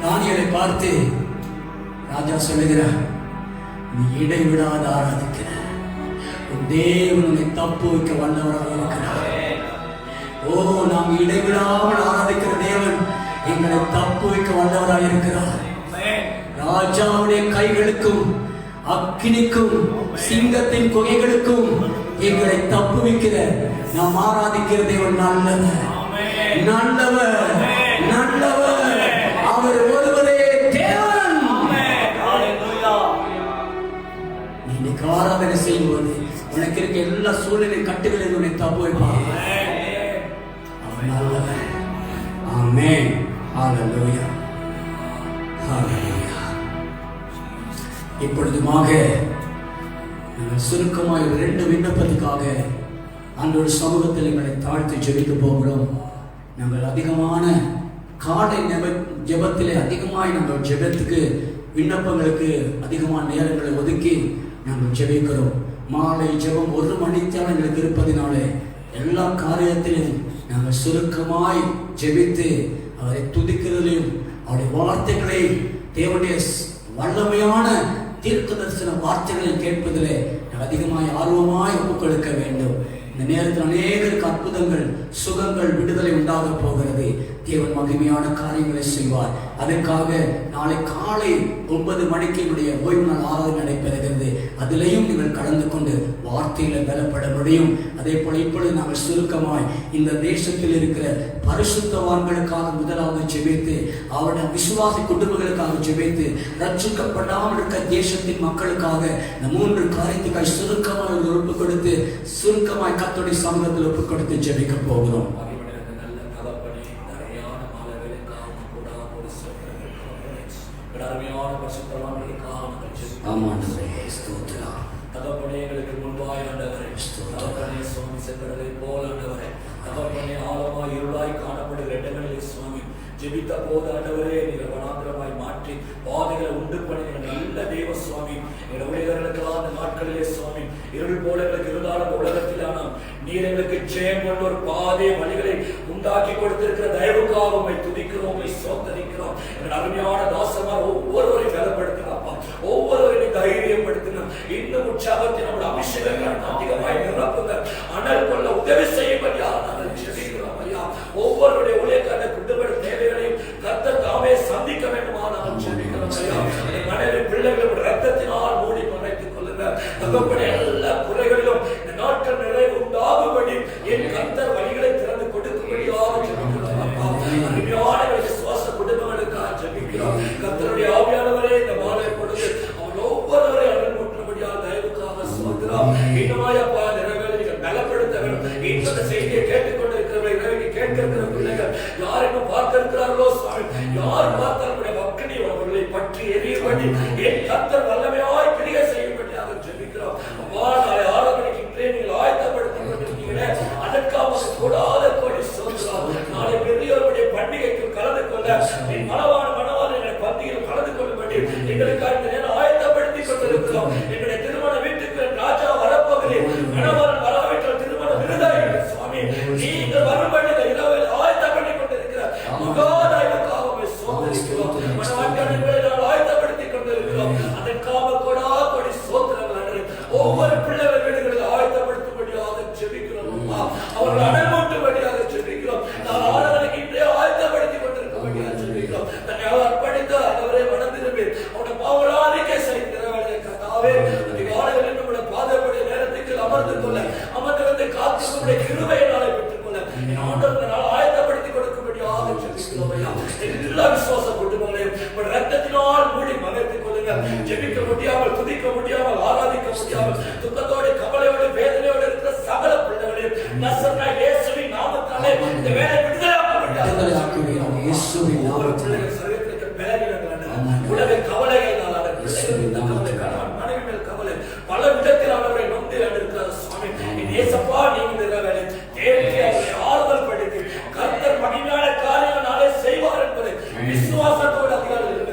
தானியேலை பார்த்து ராஜா சொல்லுகிறார், நீ இடைவிடாத ஆராதிக்கிற உன் தேவன் உன்னை தப்பு வைக்க வல்லவராக இருக்கிறார். ஓ, நாம் இடைவிடாமல் ஆராதிக்கிற தேவன் எங்களை தப்பு வைக்க வல்லவராக இருக்கிறார். ராஜாவுடைய கைகளுக்கும் அக்கினிக்கும் சிங்கத்தின் குகைகளுக்கும் எங்களை தப்பு வைக்கிற நாம் ஆராதிக்கிற தேவன் நல்லவர், நல்லவர், நல்லவர். அவர் ஒருவரே தேவன். இன்னைக்கு ஆராதனை செய்யும்போது உனக்கு இருக்க எல்லா சூழ்நிலை கட்டுகளில் உன்னை தப்பு வைப்பார். அவர் நல்லவர். ஆமென். ஹல்லேலூயா, ஹல்லேலூயா. இப்பொழுதுமாக நாங்கள் சுருக்கமாக 2 விண்ணப்பத்துக்காக ஆண்டவருடைய சமூகத்தில் எங்களை தாழ்த்தி ஜெபிக்க போகிறோம். நாங்கள் அதிகமான காலை ஜெபத்திலே அதிகமாக நாங்கள் ஜெபத்துக்கு விண்ணப்பங்களுக்கு அதிகமான நேரங்களை ஒதுக்கி நாங்கள் ஜெபிக்கிறோம். மாலை ஜெபம் 1 மணித்தான் எங்களுக்கு இருப்பதினாலே எல்லா காரியத்திலும் நாங்கள் சுருக்கமாய் ஜெபித்து அவரை துதிக்கிறதிலும் அவருடைய வார்த்தைகளை தேவனுடைய வல்லமையான தீர்க்க தரிசன வார்த்தைகளை கேட்பதிலே அதிகமாய் ஆர்வமாய் ஒப்புக் கொடுக்க வேண்டும். இந்த நேரத்தில் அநேகருக்கு அற்புதங்கள், சுகங்கள், விடுதலை உண்டாக போகிறது. தேவன் மகிமையான காரியங்களை செய்வார். அதற்காக நாளை காலை 9 மணிக்கு என்னுடைய ஓய்வு நாள் ஆராதனை நடைபெறுகிறது. அதிலையும் நீங்கள் கலந்து கொண்டு வார்த்தையில பலப்பட முடியும். அதே போல இப்பொழுது நாங்கள் சுருக்கமாய் இந்த தேசத்தில் இருக்கிற பரிசுத்தவான்களுக்காக முதலாவது ஜெபித்து, அவருடைய விசுவாசி குடும்பங்களுக்காக ஜெபித்து, ரட்சிக்கப்படாமல் இருக்க தேசத்தின் மக்களுக்காக இந்த 3 காரியத்துக்காக சுருக்கமாய் ஒப்புக் கொடுத்து, சுருக்கமாய் கர்த்தருடைய சமூகத்தில் ஒப்புக் கொடுத்து ஜெபிக்க போகிறோம். தகப்பனேங்களுக்கு முன்பாய் ஆண்டவரே, தகப்பனே சுவாமி சென்றதை போல ஆண்டவரே, தகப்பனே ஆழமாய் இருளாய் காணப்படுகிற இடங்களிலே சுவாமி ஜெபித்த போது ஆண்டவரே நீர் வனாந்திரமாய் மாற்றி பாதைகளை உண்டு பண்ணுகிற நல்ல தேவ சுவாமி. எங்கள் உலகர்களுக்கெல்லாம் அந்த நாட்களிலே சுவாமி இருள் போல எங்களுக்கு இருந்தாலும் அந்த உலகத்திலான நீர் எங்களுக்கு ஜெயம் கொண்டு ஒரு பாதை வழிகளை உண்டாக்கி கொடுத்திருக்கிற தயவுக்காக உம்மை துதிக்கிறோம், உம்மை சோதரிக்கிறோம். எங்கள் அருமையான தாசமார் ஒவ்வொருவரையும் பலப்படுத்தினாப்பா, ஒவ்வொருவரையும் தைரியப்படுத்தினோம். இன்னும் உற்சாகத்தின் நம்முடைய அபிஷேகங்கள் அதிகமாய் நிரப்புங்க, அனல் கொள்ள உதவி செய்யும்படியா நாங்கள் ஜெபிக்கிறோம் ஐயா. ஒவ்வொருடைய ஊழியக்கான குடும்ப தேவைகளையும் கர்த்தர் தாமே சந்திக்க வேண்டுமா நாங்கள் ஜெபிக்கிறோம் ஐயா. மனைவி பிள்ளைகள் ரத்தத்தினால் மூடி மறைத்துக் கொள்ளுங்க தகப்பனே. எல்லா குறைகளிலும் இந்த நாட்கள் நிறைவு உண்டாகும்படி என் கர்த்தர் வழிகளை திறந்து கொடுக்கும்படியாக ஜெபிக்கிறோம் அப்பா. அருமையான விசுவாச குடும்பங்களுக்காக ஜெபிக்கிறோம் கர்த்தருடைய ஆவியானவரே. இந்த மாலை பொழுது அவன் ஒவ்வொருவரை அருள் ஊற்றும்படியாக தயவுக்காக சொல்கிறோம். இன்னுமாயப்பா நிறைவேறி நீங்கள் பலப்படுத்த வேண்டும். இந்த செய்தியை கேட்டுக்கொண்டிருக்கிறவர்கள் கேட்கிற பிள்ளைகள் யாரையும் பார்த்திருக்கிறார்களோ சுவாமி, யார் பார்த்தால் வக்கணி அவர்களை பற்றி எரியபடி என் கர்த்தர் வல்லமையாய் கிரியை செய்யும்படியாக ஜெபிக்கிறோம் அப்பா. நாளை 6 மணிக்கு நீங்கள் ஆயத்தப்படுத்திக் கொண்டிருக்கீங்களே, அதற்காக கூடாத கோடி சொல்கிறோம். நாளை பெரியவருடைய பண்டிகைக்கு கலந்து கொள்ள என் மனவான எங்கள் பந்தியில் கலந்து கொள்ளும்படி எங்களுக்காக இந்த நேரம் ஆயத்தப்படுத்திக் கொண்டிருக்கிறோம். எங்களுடைய திருமண வீட்டுக்கு ராஜா வரப்போகிறேன், மனவாளன் வராவிட்டால் திருமண விருதாயிரு சுவாமி. நீங்கள் வரும்படி இரவில் ஆயத்தப்பட்டுக் கொண்டிருக்கிற மகாதாயவுக்காக சோதரிக்கிறோம். மனவாட்டிகளை ஆயத்தப்படுத்திக் கொண்டிருக்கிறோம். அதற்காக அவர்கள் அடங்கூட்டும்படியாக ஜெபிக்கிறோம். நான் ஆராதனைக்கு இன்றைய ஆயத்தப்படுத்திக் கொண்டிருக்கும்படியாக ஜெபிக்கிறோம். தன்னை அவர் அர்ப்பணித்து அவரை மனம் திரும்பி அவருடைய பாவராதிக்கை செய்கிறவர்களை கர்த்தாவே அதிகாலையில் நம்முடைய பாதப்படி நேரத்துக்கு அமர்ந்து கொள்ள அமர்ந்திருந்து காத்து நம்முடைய கிருபையினாலே பெற்றுக் கொள்ள ஆண்டவர் ஆயத்தப்படுத்திக் கொடுக்கும்படியாக ஜெபிக்கிறோம் ஐயா. எல்லா விசுவாச குடும்பங்களையும் ரத்தத்தினால் மூடி மறைத்துக் கொள்ளுங்கள். ஜெபிக்க முடியாமல், துதிக்க முடியாமல், ஆராதிக்க முடியாமல், துக்கத்தோடு, கவலையோடு, வேதனையோடு இருக்கிற சகல பிள்ளைகளையும் நசரேயனாகிய இயேசுவின் நாமத்தினாலே இந்த வேலை விடுதலையாக்குவீராக. இயேசுவின் நாமத்தினாலே சரீரத்திற்கு பலவீனங்கள், உலக கவலைகளால் மனைவி மேல் கவலை, பல விதத்தில் அவரை நொந்து இருக்கிறார் சுவாமி. இயேசப்பா நீங்க இந்த வேலை தேடி அவரை ஆறுதல் படுத்தி கர்த்தர் மகிமையான காரியங்களை செய்வார் என்பதை விசுவாசத்தோடு அதிகாரிகள்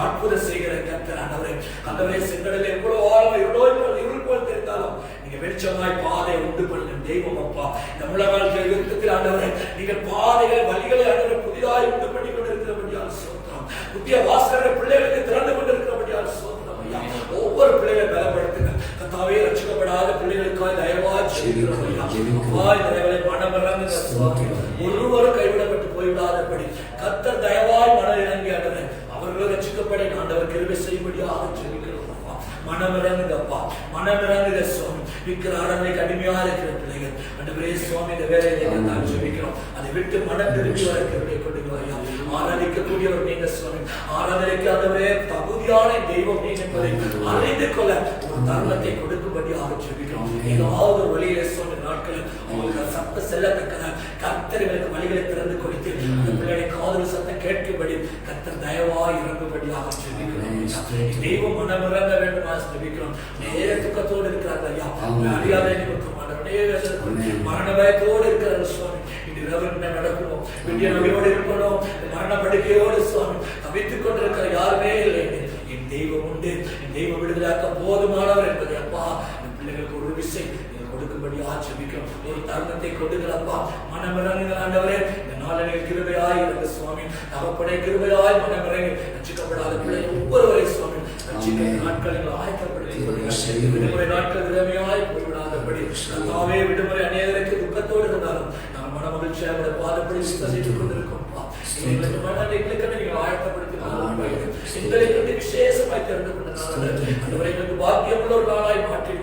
அற்புதம் செய்கிற கர்த்தர் ஆண்டவரே. ஆண்டவரே, செங்கடலை எவ்வளவு ஆழம் இருள் போல் தெரிந்தாலும் நீங்க வெளிச்சமாய் பாதை உண்டு பண்ணும் தெய்வம் அப்பா. இந்த உலக வாழ்க்கை யுத்தத்தில் ஆண்டவரே நீங்கள் பாதைகளை வழிகளை ஆண்டவரை புதிதாய் உண்டு பண்ணி கொண்டிருக்கிறபடியால் சோத்திரம். புதிய வாசகரை பிள்ளைகளுக்கு திறந்து கொண்டிருக்கிறபடியால் சோத்திரம் ஐயா. ஒவ்வொரு பிள்ளைகளை பலப்படுத்துங்க கர்த்தாவே. ரட்சிக்கப்படாத பிள்ளைகளுக்காக தயவாய் ஜெபிக்கிறோம் ஐயா. அப்பா இந்த வேலை மனமிறங்குங்க சுவாமி. ஒருவரும் கைவிடப்பட்டு போய்விடாதபடி கர்த்தர் தயவாய் மனம் இறங்கி ஆண்டவரே அவர்கள் ரட்சிக்கப்பட ஆண்டவர் கிருபை செய்யும்படியாக ஜெபிக்கிறோம். மனமிறங்குங்கப்பா, மனமிறங்குங்க சுவாமி. விக்கிர ஆராதனைக்கு அடிமையாக இருக்கிற பிள்ளைகள் ஆண்டவரே சுவாமி இந்த வேலையை நான் ஜெபிக்கிறோம். அதை விட்டு மனம் திரும்பி வர கிருபை கொடுங்க ஐயா. ஆராதிக்கக்கூடியவர் நீங்க சுவாமி. ஆராதனைக்கு ஆண்டவரே தகுதியான தெய்வம் நீங்க என்பதை அறிந்து கொள்ள ஒரு தருணத்தை கொடுக்கும்படியாக ஜெபிக்கிறோம். ஏதாவது ஒரு வழியிலே சுவாமி நாட்களில் அவங்களுக்கு சத்த செல்லத்தக்கத கர்த்தர்களுக்கு வழிகளை திறந்து கொடுத்து அந்த பிள்ளைகளை காதல் சத்தம் கேட்கும்படி கர்த்தர் தயவாய் இறங்கும்படியாக ஜெபிக்கிறோம். தெய்வம் மனமிறங்க வேண்டும் ஜெபிக்கிறோம். நேர துக்கத்தோடு இருக்கிறார்கள் ஐயா. அறியாதை மரண பயத்தோடு இருக்கிறார் சுவாமி. இன்று நடக்கணும், விடிய நோயோடு இருக்கணும், மரண படுக்கையோடு சுவாமி தவித்துக் கொண்டிருக்கிற யாருமே இல்லை. என் தெய்வம் உண்டு, என் தெய்வம் விடுதலாக்க போதுமானவர் என்பதை அப்பா பிள்ளைகளுக்கு ஒரு விஷயம் கொடுக்கும்படியா ஜெபிக்கிறோம். ஒரு தருணத்தை கொடுங்களப்பா. மனமிறங்குங்கள் ஆண்டவரே. இந்த நாளில் கிருபையாய் இருந்த சுவாமி தகப்பனே கிருபையாய் மனமிறங்கி ரட்சிக்கப்படாத பிள்ளை ஒவ்வொருவரை சுவாமி ரட்சிக்க நாட்களில் ஆயத்தப்படுத்தி விடுமுறை நாட்கள் திறமையாய் போய்விடாதபடி தாவே விடுமுறை அநேகருக்கு துக்கத்தோடு இருந்தாலும் நாம் மன மகிழ்ச்சியாக பாதப்படி சந்தித்துக் கொண்டிருக்கோம். எங்களுக்கு விசேஷமாய் தெரிந்து கொண்ட பாக்கியமுள்ள ஒரு நாளாய் மாற்றி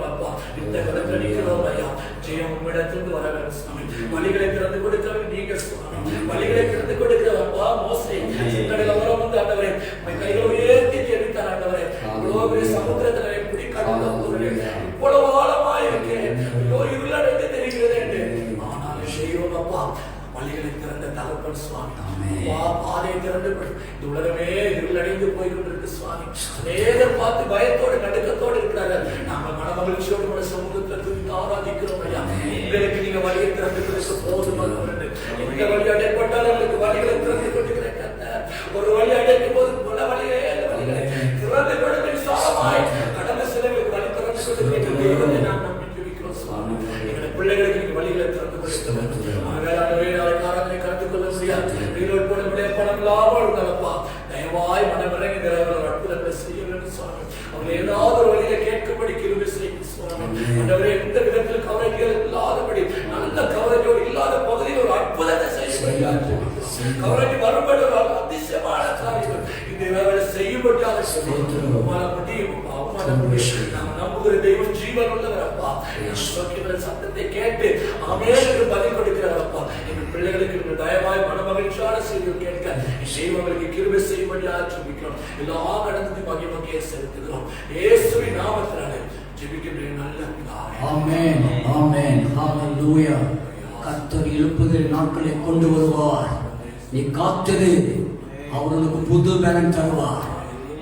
அப்பா இந்த கலக்கிறோம் ஐயா. ஜெயம் உம்மிடத்திலிருந்து வர வேண்டும் சுவாமி. வழிகளை திறந்து கொடுக்கிறவங்க நீங்க சுவாமி. வழிகளை திறந்து கொடுக்கிறவப்பா மோசே கடல வர வந்து ஆண்டவரே கையில உயர்த்தி ஜெபித்தார் ஆண்டவரே. இவ்வளவு பெரிய சமுத்திரத்தில எப்படி கடந்து இவ்வளவு ஆழமாய் இருக்கேன் இருளடைந்து தெரிகிறது என்று ஆனால் செய்வோம் அப்பா. வழிகளை திறந்த தகப்பன் சுவாமி. பாதையை திறந்து இந்த உலகமே இருளடைந்து போய் கொண்டிருக்கு சுவாமி. நேரம் பார்த்து பயத்தோடு நடுக்கத்தோடு இருக்கிறார்கள். நாங்கள் மன மகிழ்ச்சியோடு கூட சமூகத்தில் ஆராதிக்கிறோம் ஐயா. எங்களுக்கு நீங்க வழியை திறந்து கொடுக்க போதுமான எந்த வழி அடைப்பட்டாலும் எங்களுக்கு வழிகளை திறந்து கொண்டிருக்கிற ஒரு வழி அடைக்கும் போது பல வழிகளை திறந்து கொடுத்து விசாலமாய் கடந்த சிலருக்கு வழி திறந்து கொடுத்து நாம் நம்பிக்கை வைக்கிறோம் சுவாமி. எங்களுடைய பிள்ளைகளுக்கு நீங்க வழிகளை திறந்து கொடுத்து ஆராதனை கருத்து கொள்ள முடியாது. பணம் இல்லாமல் இருந்தாலப்பா தயவாய் மனமிறங்கி நிறைவேற அற்புதங்களை செய்ய வேண்டும் சுவாமி. அவங்க ஏதாவது ஒரு வழியை கேட்கும்படி கிருபை செய்யும் சுவாமி. ஆண்டவரே எந்த விதத்தில் கவலைகள் இல்லாதபடி நல்ல கவலையோடு இல்லாத பகுதியில் ஒரு அற்புதத்தை செய்ய கவலைக்கு வரும்படி ஒரு அதிசயமான காரியங்கள் இந்த வேலை செய்யும்படியாக முடியும். நாம் நம்புகிற தெய்வம் ஜீவன் உள்ளவரப்பா. சத்தத்தை கேட்டு அமேற்கு பதில் கொடுக்கிறவரப்பா. எங்கள் பிள்ளைகளுக்கு தயவாய் மனமகிழ்ச்சியான செய்தியை கேட்க செய்வங்களுக்கு கிருபை செய்யும்படியாக ஜெபிக்கிறோம். எல்லா நடந்து மகிமையை செலுத்துகிறோம். இயேசுவின் நாமத்தினாலே ஜெபிக்கின்றேன் நல்ல பிதாவே. ஆமென் ஆமென் ஹalleluya. கர்த்தர் எழுப்புகிற நாட்களை கொண்டு வருவார். நீ காத்திரு, அவர்களுக்கு புது பலன் தருவார்.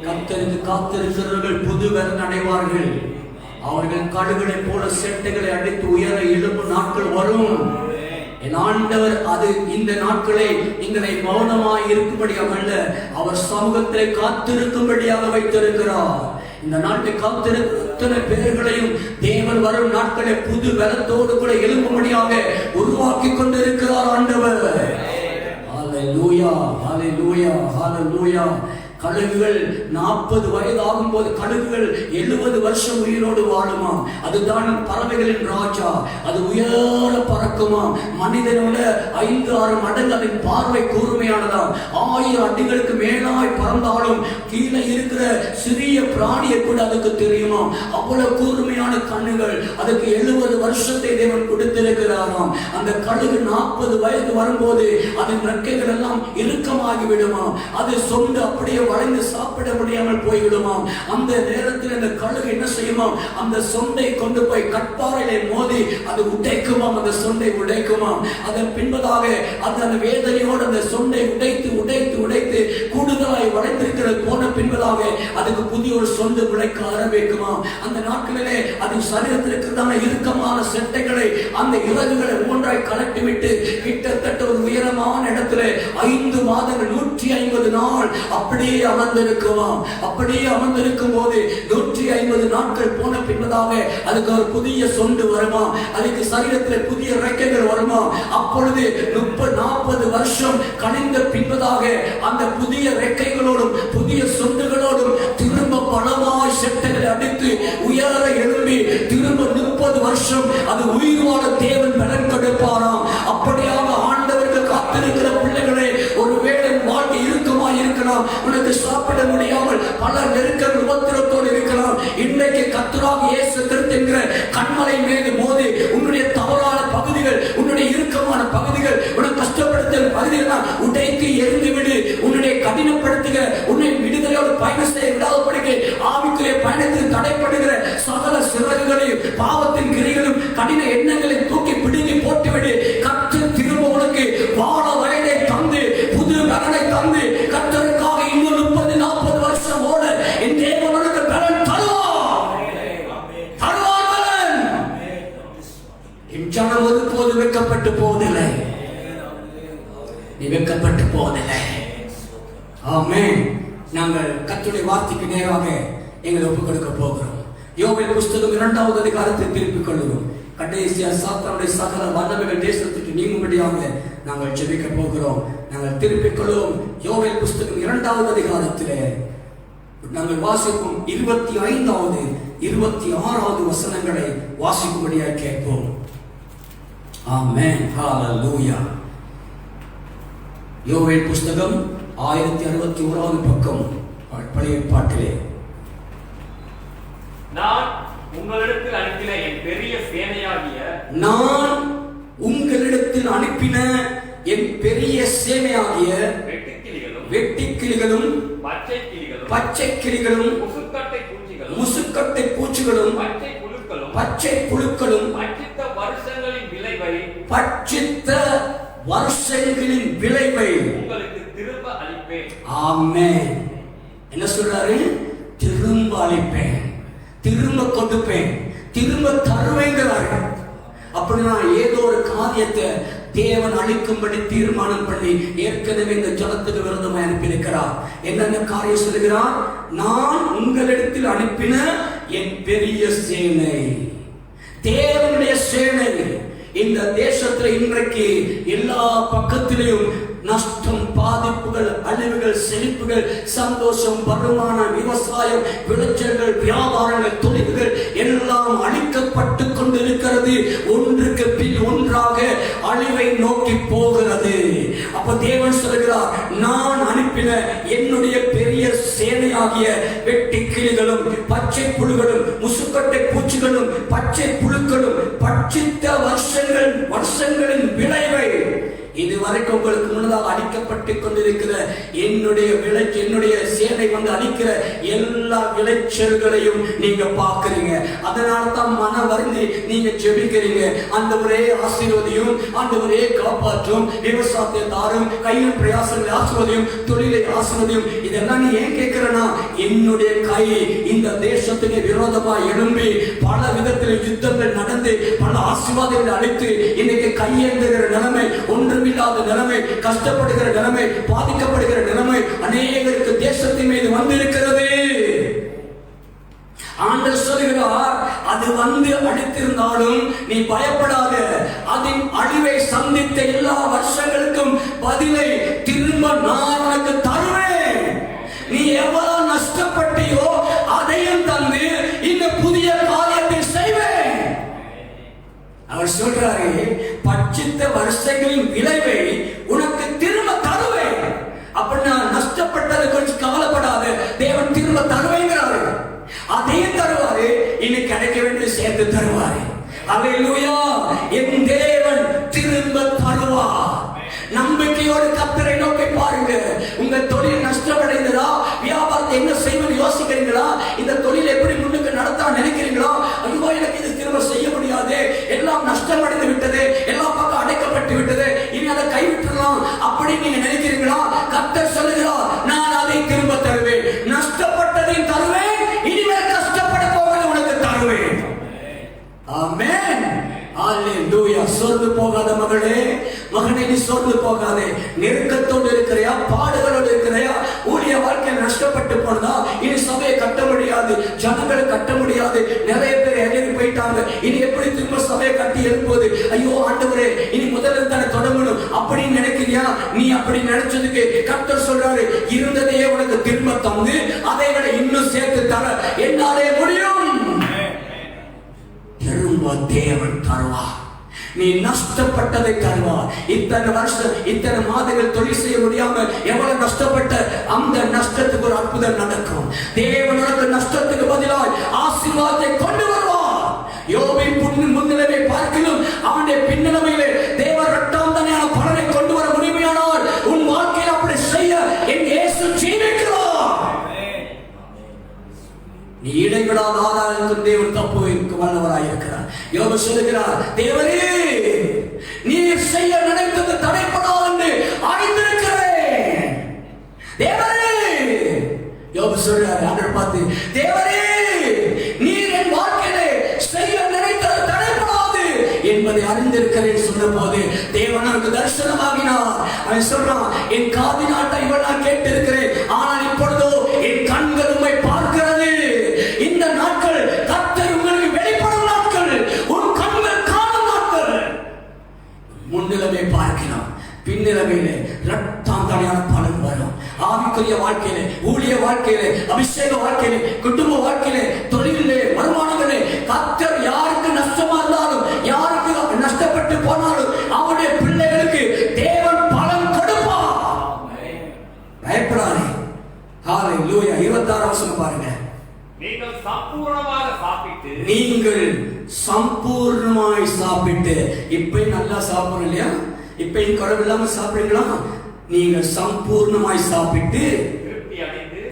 கர்த்தருக்கு காத்திருக்கிறவர்கள் புது பலன் அடைவார்கள். அவர்கள் கடுகளை போல செட்டைகளை அடித்து உயர எழும்பும் நாட்கள் வரும். என் ஆண்டவர் அது இந்த நாட்களை நீங்களை மௌனமாய் இருக்கும்படியாக அல்ல, அவர் சமூகத்திலே காத்திருக்கும்படியாக வைத்திருக்கிறார். இந்த நாட்டை காத்திருக்கிற அத்தனை பேர்களையும் தேவன் வரும் நாட்களை புது பலத்தோடு கூட எழும்பும்படியாக உருவாக்கி கொண்டிருக்கிறார் ஆண்டவர். ஹalleluya ஹalleluya ஹalleluya. கழுகுகள் 40 வயது ஆகும்போது கழுகுகள் 70 வருஷம் உயிரோடு வாழுமா. அதுதான் பறவைகளின் ராஜா. அது உயர பறக்குமா. மனிதனோட 5-6 மடங்கு அதன் பார்வை கூர்மையானதாம். 1000 அடிகளுக்கு மேலாய் பறந்தாலும் கீழே இருக்கிற சிறிய பிராணியை கூட அதுக்கு தெரியுமா. அவ்வளவு கூர்மையான கண்ணுகள். அதுக்கு 70 வருஷத்தை தேவன் கொடுத்திருக்கிறாராம். அந்த கழுகு 40 வயது வரும்போது அதன் ரெக்கைகள் எல்லாம் இறுக்கமாகி விடுமா. அது சொந்து அப்படியே வளைந்து சாப்பிட முடியாமல் போய்விடுமாம். அந்த நேரத்தில் அந்த கழுகு என்ன செய்யுமாம், அந்த சொண்டை கொண்டு போய் கற்பாறையிலே மோதி அது உடைக்குமாம். அந்த சொண்டை உடைக்குமாம். அதன் பின்பதாக அந்த வேதனையோடு அந்த சொண்டை உடைத்து உடைத்து உடைத்து கூடுதலாய் வளைந்திருக்கிறது போன பின்பதாக அதுக்கு புதிய ஒரு சொண்டு விளைக்க ஆரம்பிக்குமாம். அந்த நாட்களிலே அது சரீரத்தில் இருக்கிறதான இறுக்கமான செட்டைகளை அந்த இறகுகளை ஒன்றாய் கலட்டிவிட்டு கிட்டத்தட்ட ஒரு உயரமான இடத்துல 5 மாதங்கள் 150 நாள் அப்படியே அமர்ந்திருக்குமாம். அப்படியே அமர்ந்திருக்கும் போது 150 நாட்கள் போன பின்பதாக அதுக்கு ஒரு புதிய சொண்டு வருமா. அதுக்கு சரீரத்தில் புதிய ரெக்கைகள் வருமா. அப்பொழுது 30-40 வருஷம் கழிந்த பின்பதாக அந்த புதிய ரெக்கைகளோடும் புதிய சொண்டுகளோடும் திரும்ப பலமாய் செட்டைகளை அடித்து உயர எழும்பி திரும்ப 30 வருஷம் அது உயிர் வாழ தேவன் பலன் கொடுப்பாராம். அப்படியாக ஆண்டவருக்கு காத்திருக்கிற பிள்ளைகளே, ஒருவேளை வாழ்க்கை இறுக்கமா இருக்கலாம். உனக்கு சாப்பிட முடியாமல் பல நெருக்கல் உபத்திரத்தோடு இருக்கலாம். இன்றைக்கு கர்த்தராகிய இயேசு கிறிஸ்து என்கிற கண்மலை மீது மோதி உன்னுடைய தவறான பகுதிகள், உன்னுடைய இறுக்கமான பகுதிகள், உனக்கு கஷ்டப்படுத்துகிற பகுதிகள் உடைத்து எரிந்து விடு. உன்னுடைய கடினப்படுத்துகிற உன்னை விடுதலையோடு பயணம் செய்ய விடாதபடிக்கு ஆவிக்குரிய பயணத்தில் தடைப்படுகிற சகல சிறகுகளையும் பாவத்தின் கிரிகளும் கடின எண்ணங்களை தூக்கி பிடுங்கி போட்டுவிடு. கர்த்தர் திரும்ப உனக்கு வாழ வயதை தந்து புது பலனை தந்து கர்த்தருக்காக இன்னும் 30-40 வருஷம் ஓட என் தேவன் உனக்கு பலன் தருவார். பலன் என் ஜனம் ஒருபோது வெட்கப்பட்டு போவதில்லை. நீ வெட்கப்பட்டு போவதில்லை. ஆமென். நாங்கள் கர்த்தருடைய வார்த்தைக்கு நேராக எங்களை ஒப்புக் கொடுக்க போகிறோம். யோவேல் புஸ்தகம் 2வது அதிகாரத்தை திருப்பிக் கொள்கிறோம். கடைசியா சாத்தானுடைய சகல வல்லமைகள் தேசத்துக்கு நீங்கும்படியாக நாங்கள் ஜெபிக்க போகிறோம். நாங்கள் திருப்பிக் கொள்வோம். யோவேல் புஸ்தகம் 2வது அதிகாரத்திலே நாங்கள் வாசிப்போம். 25வது 26வது வசனங்களை வாசிக்கும்படியாக கேட்போம். ஆமென். ஹalleluya. யோவேல் புஸ்தகம் 1061வது பக்கம் பழைய ஏற்பாட்டிலே. நான் உங்களிடத்தில் அனுப்பின என் பெரிய சேனையாகிய வெட்டுக்கிளிகளும் பச்சை கிளிகளும் முசுக்கட்டை பூச்சிகளும் பச்சை புழுக்களும் பட்சித்த வருஷங்களின் விளைவை உங்களுக்கு திரும்ப அளிப்பேன். ஆமென். என்ன சொல்றாரு? திரும்ப அளிப்பேன், திரும்ப கொடுப்பேன், திரும்ப தருவேங்கிறார்கள். அப்படின்னா ஏதோ ஒரு காரியத்தை தேவன் அளிக்கும்படி தீர்மானம் பண்ணி ஏற்கனவே இந்த ஜனத்துக்கு விரோதமாக அனுப்பியிருக்கிறார். என்னென்ன காரியம் சொல்லுகிறார்? நான் உங்களிடத்தில் அனுப்பின என் பெரிய சேனை, தேவனுடைய சேனை. இந்த தேசத்துல இன்றைக்கு எல்லா பக்கத்திலையும் நஷ்டம், பாதிப்புகள், அழிவுகள், செழிப்புகள், சந்தோஷம், வருமானம், விவசாயம், விளைச்சல்கள், வியாபாரங்கள், தொழில்கள் எல்லாம் அழிக்கப்பட்டு கொண்டிருக்கிறது. ஒன்றுக்கு பின் ஒன்றாக அழிவை நோக்கி போகிறது. அப்ப தேவன் சொல்கிறார், நான் அனுப்பின என்னுடைய பெரிய சேனையாகிய வெட்டுக்கிளிகளும் பச்சை புழுகளும் முசுக்கட்டை பூச்சிகளும் பச்சை புழுக்களும் பட்சித்த வருஷங்களின் விளைவை இதுவரைக்கும் உங்களுக்கு முன்னதாக அளிக்கப்பட்டு கொண்டிருக்கிற என்னுடைய சேனை வந்து அளிக்கிற எல்லா விளைச்சல்களையும் நீங்க பார்க்கிறீங்க. அதனால தான் மன வருந்தி நீங்க ஜெபிக்கிறீங்க. ஆண்டவரே ஆசீர்வதியும், ஆண்டவரே காப்பாற்றும், விவசாயத்தை தாரும், கையில் பிரயாசங்களை ஆசீர்வதியும், தொழிலை ஆசீர்வதியும். இதெல்லாம் நீ ஏன் கேட்கிறனா? என்னுடைய கை இந்த தேசத்துக்கு விரோதமா எழும்பி பல விதத்தில் யுத்தங்கள் நடந்து பல ஆசீர்வாதங்களை அளித்து இன்னைக்கு கையேந்துகிற நிலைமை, ஒன்றுமில்லாத நிலைமை, கஷ்டப்படுகிற நிலைமை, பாதிக்கப்படுகிற நிலைமை அநேகருக்கு தேசத்தின் மீது வந்திருக்கிறது. ஆண்டவர் சொல்கிறார், அது வந்து அடித்திருந்தாலும் நீ பயப்படாத. அதன் அழிவை சந்தித்த எல்லா வருஷங்களுக்கும் பதிலை திரும்ப நான் உனக்கு தருவேன். நீ பட்சித்த வருஷங்களின் விளைவை உனக்கு திரும்ப தருவேன். அப்படின்னா நஷ்டப்பட்டது கொஞ்சம் கவலைப்படாது, தேவன் திரும்ப தருவேங்கிறாரு. அதையும் தருவாரு, இன்னைக்கு கிடைக்க வேண்டிய சேர்த்து தருவாரு. அல்லேலூயா. என் தேவன் திரும்ப தருவார். நம்பிக்கையோடு கர்த்தரை நோக்கி பாருங்க. உங்க தொழில் நஷ்டமடைந்ததா, வியாபாரத்தை என்ன செய்வது யோசிக்கிறீங்களா, இந்த தொழில் எப்படி முன்னுக்கு நடத்த நினைக்கிறீங்களா, ஐயோ எனக்கு இது திரும்ப செய்ய முடியாது, எல்லாம் நஷ்டமடைந்து விட்டது, எல்லா பக்கம் அடைக்கப்பட்டு விட்டது, இனி அதை கைவிட்டுறலாம் அப்படி நீங்க நினைக்கிறீங்களா? கர்த்தர் சொல்லுகிறார், நான் அதை திரும்ப தருவேன், நஷ்டப்பட்டதையும் தருவேன், இனிமேல் கஷ்டப்பட போவதை உனக்கு தருவேன். ஆமென். அல்லேலூயா. சோர்ந்து போகாத மகளே, மகனே, நீ சோர்ந்து போகாதே. நெருக்கத்தோடு இருக்கிறையா, பாடுகளோடு இருக்கிறையா, ஊழிய வாழ்க்கையில் நஷ்டப்பட்டு போனதா, இனி சபையை கட்ட முடியாது, ஜனங்களை கட்ட முடியாது, நிறைய பேர் இறங்கி போயிட்டாங்க, இனி எப்படி திரும்ப சபையை கட்டி எழுப்புவது, ஐயோ ஆண்டவரே இனி முதல்ல தானே தொடங்கணும் அப்படின்னு நினைக்கிறியா? நீ அப்படி நினைச்சதுக்கு கர்த்தர் சொல்றாரு, இருந்ததையே உனக்கு திரும்ப தந்து அதை விட இன்னும் சேர்த்து தர என்னாலே முடியும். திரும்ப தேவன் தருவார். நீ நஷ்டப்பட்டதை தருவார். இத்தனை வருஷம், இத்தனை மாதங்கள் தொழில் செய்ய முடியாம எவ்வளவு நஷ்டப்பட்ட அந்த நஷ்டத்துக்கு ஒரு அற்புதம் நடக்கும். தேவன் உனக்கு நஷ்டத்துக்கு பதிலாக ஆசீர்வாதத்தை கொண்டு வருவார். யோபின் முன்னிலைமை பார்க்கிலும் அவனுடைய பின்னணியிலே தேவன் இரண்டாந்தனையான பலனை கொண்டு வர முடியுமானால் உன் வாழ்க்கையில் அப்படி செய்ய என் இயேசு ஜீவிக்கிறார். நீ இடைவிடாத ஆதாரத்தில் தேவன் தப்பு வல்லவராய் இருக்கிறார். யோபு சொல்லுகிறார், தேவரே நீர் செய்ய நினைத்தது தடைப்படாது என்று அறிந்திருக்கிறேன். தேவரே, யோபு சொல்றார் ஆண்டவர் பார்த்து, தேவரே நீர் என் வாழ்க்கையிலே செய்ய நினைத்தது தடைப்படாது என்பதை அறிந்திருக்கிறேன் சொன்ன போது தேவனுக்கு தரிசனமாகினார். அவன் சொல்றான், என் காதினாட்டை இவள் நான் கேட்டிருக்கிறேன், ஆனால் இப்பொழுதோ என் கண்கள் உம்மை பார்க்கிறது. இந்த நாட்கள் கர்த்தர் உங்களுக்கு வெளிப்படும் நாட்கள், உன் கண்கள் காணும் நாட்கள். முன்னிலைமை பார்க்கலாம், பின்னிலைமையிலே இரட்டாந்தனையான பலன் வரும். ஆவிக்குரிய வாழ்க்கையிலே, ஊழிய வாழ்க்கையிலே, அபிஷேக வாழ்க்கையிலே, குடும்ப வாழ்க்கையிலே, தொழிலே, வருமானங்களே, கர்த்தர் யாருக்கு நஷ்டமா இருந்தாலும், யாருக்கு நஷ்டப்பட்டு போனாலும் அவருடைய பிள்ளைகளுக்கு தேவன் பலன் கொடுப்பார். பயப்படாதே. ஹalleluya. 26 வசனம் பாருங்க. நீங்கள் சம்பூர்ணமாக சாப்பிட்டு, நீங்கள் சம்பூர்ணமாய் சாப்பிட்டு, இப்ப நல்லா சாப்பிடுறோம் இல்லையா, இப்ப குறைவில்லாம சாப்பிடுங்களா, நீங்கள் சம்பூர்ணமாய் சாப்பிட்டு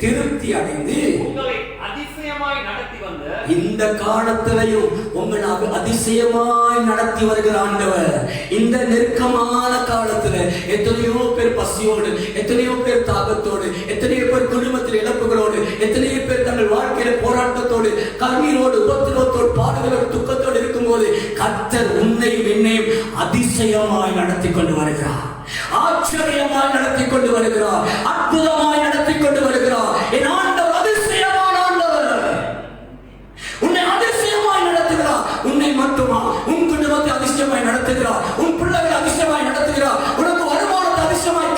திருப்தி அடைந்து உங்களை அதிசயமாய் நடத்தி வந்த, இந்த காலத்திலையும் உங்களை அதிசயமாய் நடத்தி வருகிற ஆண்டவர். இந்த நெருக்கமான காலத்துல எத்தனையோ பேர் பசியோடு, எத்தனையோ பேர் தாகத்தோடு, எத்தனையோ பேர் குடும்பத்தில் இழப்புகளோடு, எத்தனையோ பேர் தங்கள் வாழ்க்கையில போராட்டத்தோடு, கண்ணீரோடு, உபத்திரவத்தோடு, பாடுகளோடு, துக்கத்தோடு இருக்கும்போது கர்த்தர் உன்னையும் என்னையும் அதிசயமாய் நடத்தி கொண்டு வருகிறார். ஆச்சரியமாய் நடத்தி கொண்டு வருகிறார். அற்புதமாய் நடத்தி கொண்டு வருகிறார். என் ஆண்டவர் அதிசயமான ஆண்டவர். உன்னை அதிசயமாய் நடத்துகிறார். உன்னை மட்டுமா, உன் குடும்பத்தை அதிசயமாய் நடத்துகிறார். உன் பிள்ளைகளை அதிசயமாய் நடத்துகிறார். உனக்கு வருமானத்தை அதிசயமாய்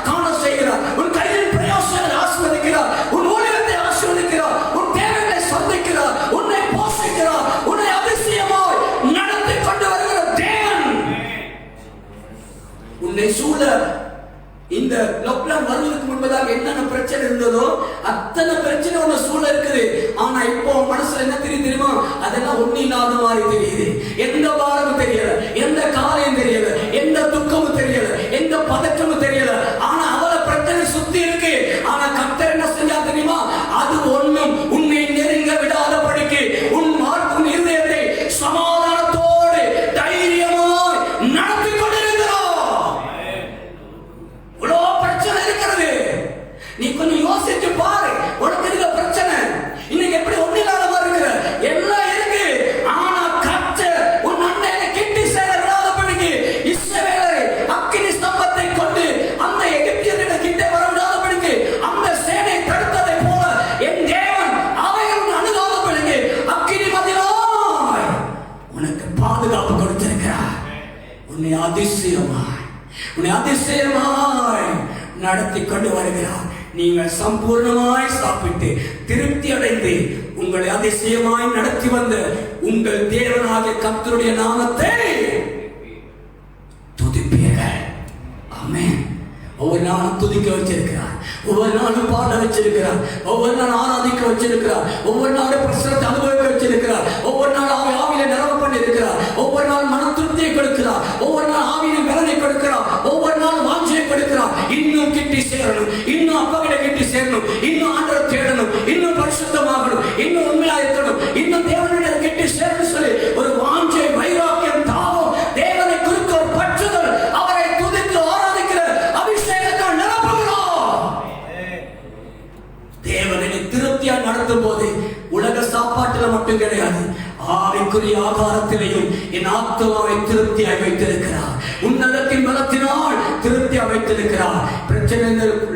காண செய்கிறார். உன் கையில் பிரயாசங்களை ஆசீர்வதிக்கிறார். உன் ஊழியத்தை ஆசீர்வதிக்கிறார். உன் தேவைகளை சந்திக்கிறார். உன்னை போஷிக்கிறார். உன்னை அதிசயமாய் நடத்தி கொண்டு வருகிற தேவன். உன்னை சூழ இந்த லாக்டவுன் வருவதற்கு முன்பதாக என்னென்ன பிரச்சனை இருந்ததோ அத்தனை பிரச்சனை உன்னை சூழ இருக்குது. ஆனா இப்போ மனசுல என்ன தெரியுமா, அதெல்லாம் ஒண்ணு இல்லாத மாதிரி தெரியுது. எந்த பாரமும் தெரியல, எந்த காரியம் தெரியல, எந்த துக்கமும் தெரியல, எந்த பதற்றமும் தெரியல. ஆனா அவள பிரச்சனை சுத்தி இருக்கு. ஆனா கர்த்தர் என்ன செஞ்சா தெரியுமா, அது ஒண்ணும் உன்னை நெருங்க விடாதபடிக்கு உன் மார்க்கும் இருதயத்தை சமாதானத்தோடு தைரியமாய் நடத்தி கொண்டிருக்கிறார். இவ்வளோ பிரச்சனை இருக்கிறது. நீ கொஞ்சம் யோசிச்சு பாரு, உனக்கு இருக்க பிரச்சனை இன்னைக்கு எப்படி ஒண்ணு இல்லாத மாதிரி இருக்கிற, எல்லாம் இருக்கு. ஆனா கர்த்தர் உன் அண்டையில கிட்டி சேர விடாதபடிக்கு இஸ்ரவேலை அக்கினி ஸ்தம்பத்தை கொண்டு அந்த எகிப்தியர்களை கிட்ட வர விடாதபடிக்கு அந்த சேனையை தடுத்ததை போல என் தேவன் அவைகள் அணுகாதபடிக்கு அக்கினி மதிலாய் உனக்கு பாதுகாப்பு கொடுத்திருக்கிறார். உன்னை அதிசயமாய் நடத்தி கொண்டு வருகிறார். நீங்கள் சம்பூர்ணமாய் சாப்பிட்டு திருப்தி அடைந்து உங்களை அதிசயமாய் நடத்தி வந்த உங்கள் தேவனாகிய கர்த்தருடைய நாமத்தை ஒவ்வொரு நாளும் துதிக்க வச்சிருக்கிறார், ஒவ்வொரு நாளும் பாட வச்சிருக்கிறார், ஒவ்வொரு நாள் ஆராதிக்க வச்சிருக்கிறார், ஒவ்வொரு நாளும் பிரசனத்தை அனுபவிக்க வச்சிருக்கிறார், ஒவ்வொரு நாள் ஆவியில நிரம்ப பண்ணி இருக்கிறார், ஒவ்வொரு நாள் மன திருப்தியை கொடுக்கிறார், ஒவ்வொரு நாள் ஆவியில பலனை கொடுக்கிறார், ஒவ்வொரு நாள் வாஞ்சையை கொடுக்கிறார். இன்னும் கிட்டி சேரணும், இன்னும் அப்பகிட்ட கிட்டி சேரணும், இன்னும் ஆண்டவரை தேடணும், இன்னும் பரிசுத்தமாகணும், இன்னும் உண்மையா இருக்கணும், இன்னும் தேவனுடைய கிட்டி சேரணும் சொல்லி ஒரு வாஞ்சை, வைராக்கியம், தாவம், தேவனை குறித்த ஒரு பற்றுதல், அவரை துதித்து ஆராதிக்கிற அபிஷேகத்தால் நிரப்புகிறோம். தேவனை திருப்தியா நடத்தும் போது உலக சாப்பாட்டுல மட்டும் கிடையாது, ஆவிக்குரிய ஆகாரத்திலையும் என் ஆத்துமாவை திருப்தியாய் வைத்திருக்கிறார். உன்னதத்தின் பலத்தினால் திருப்தியாய் வைத்திருக்கிறார். பிரச்சனை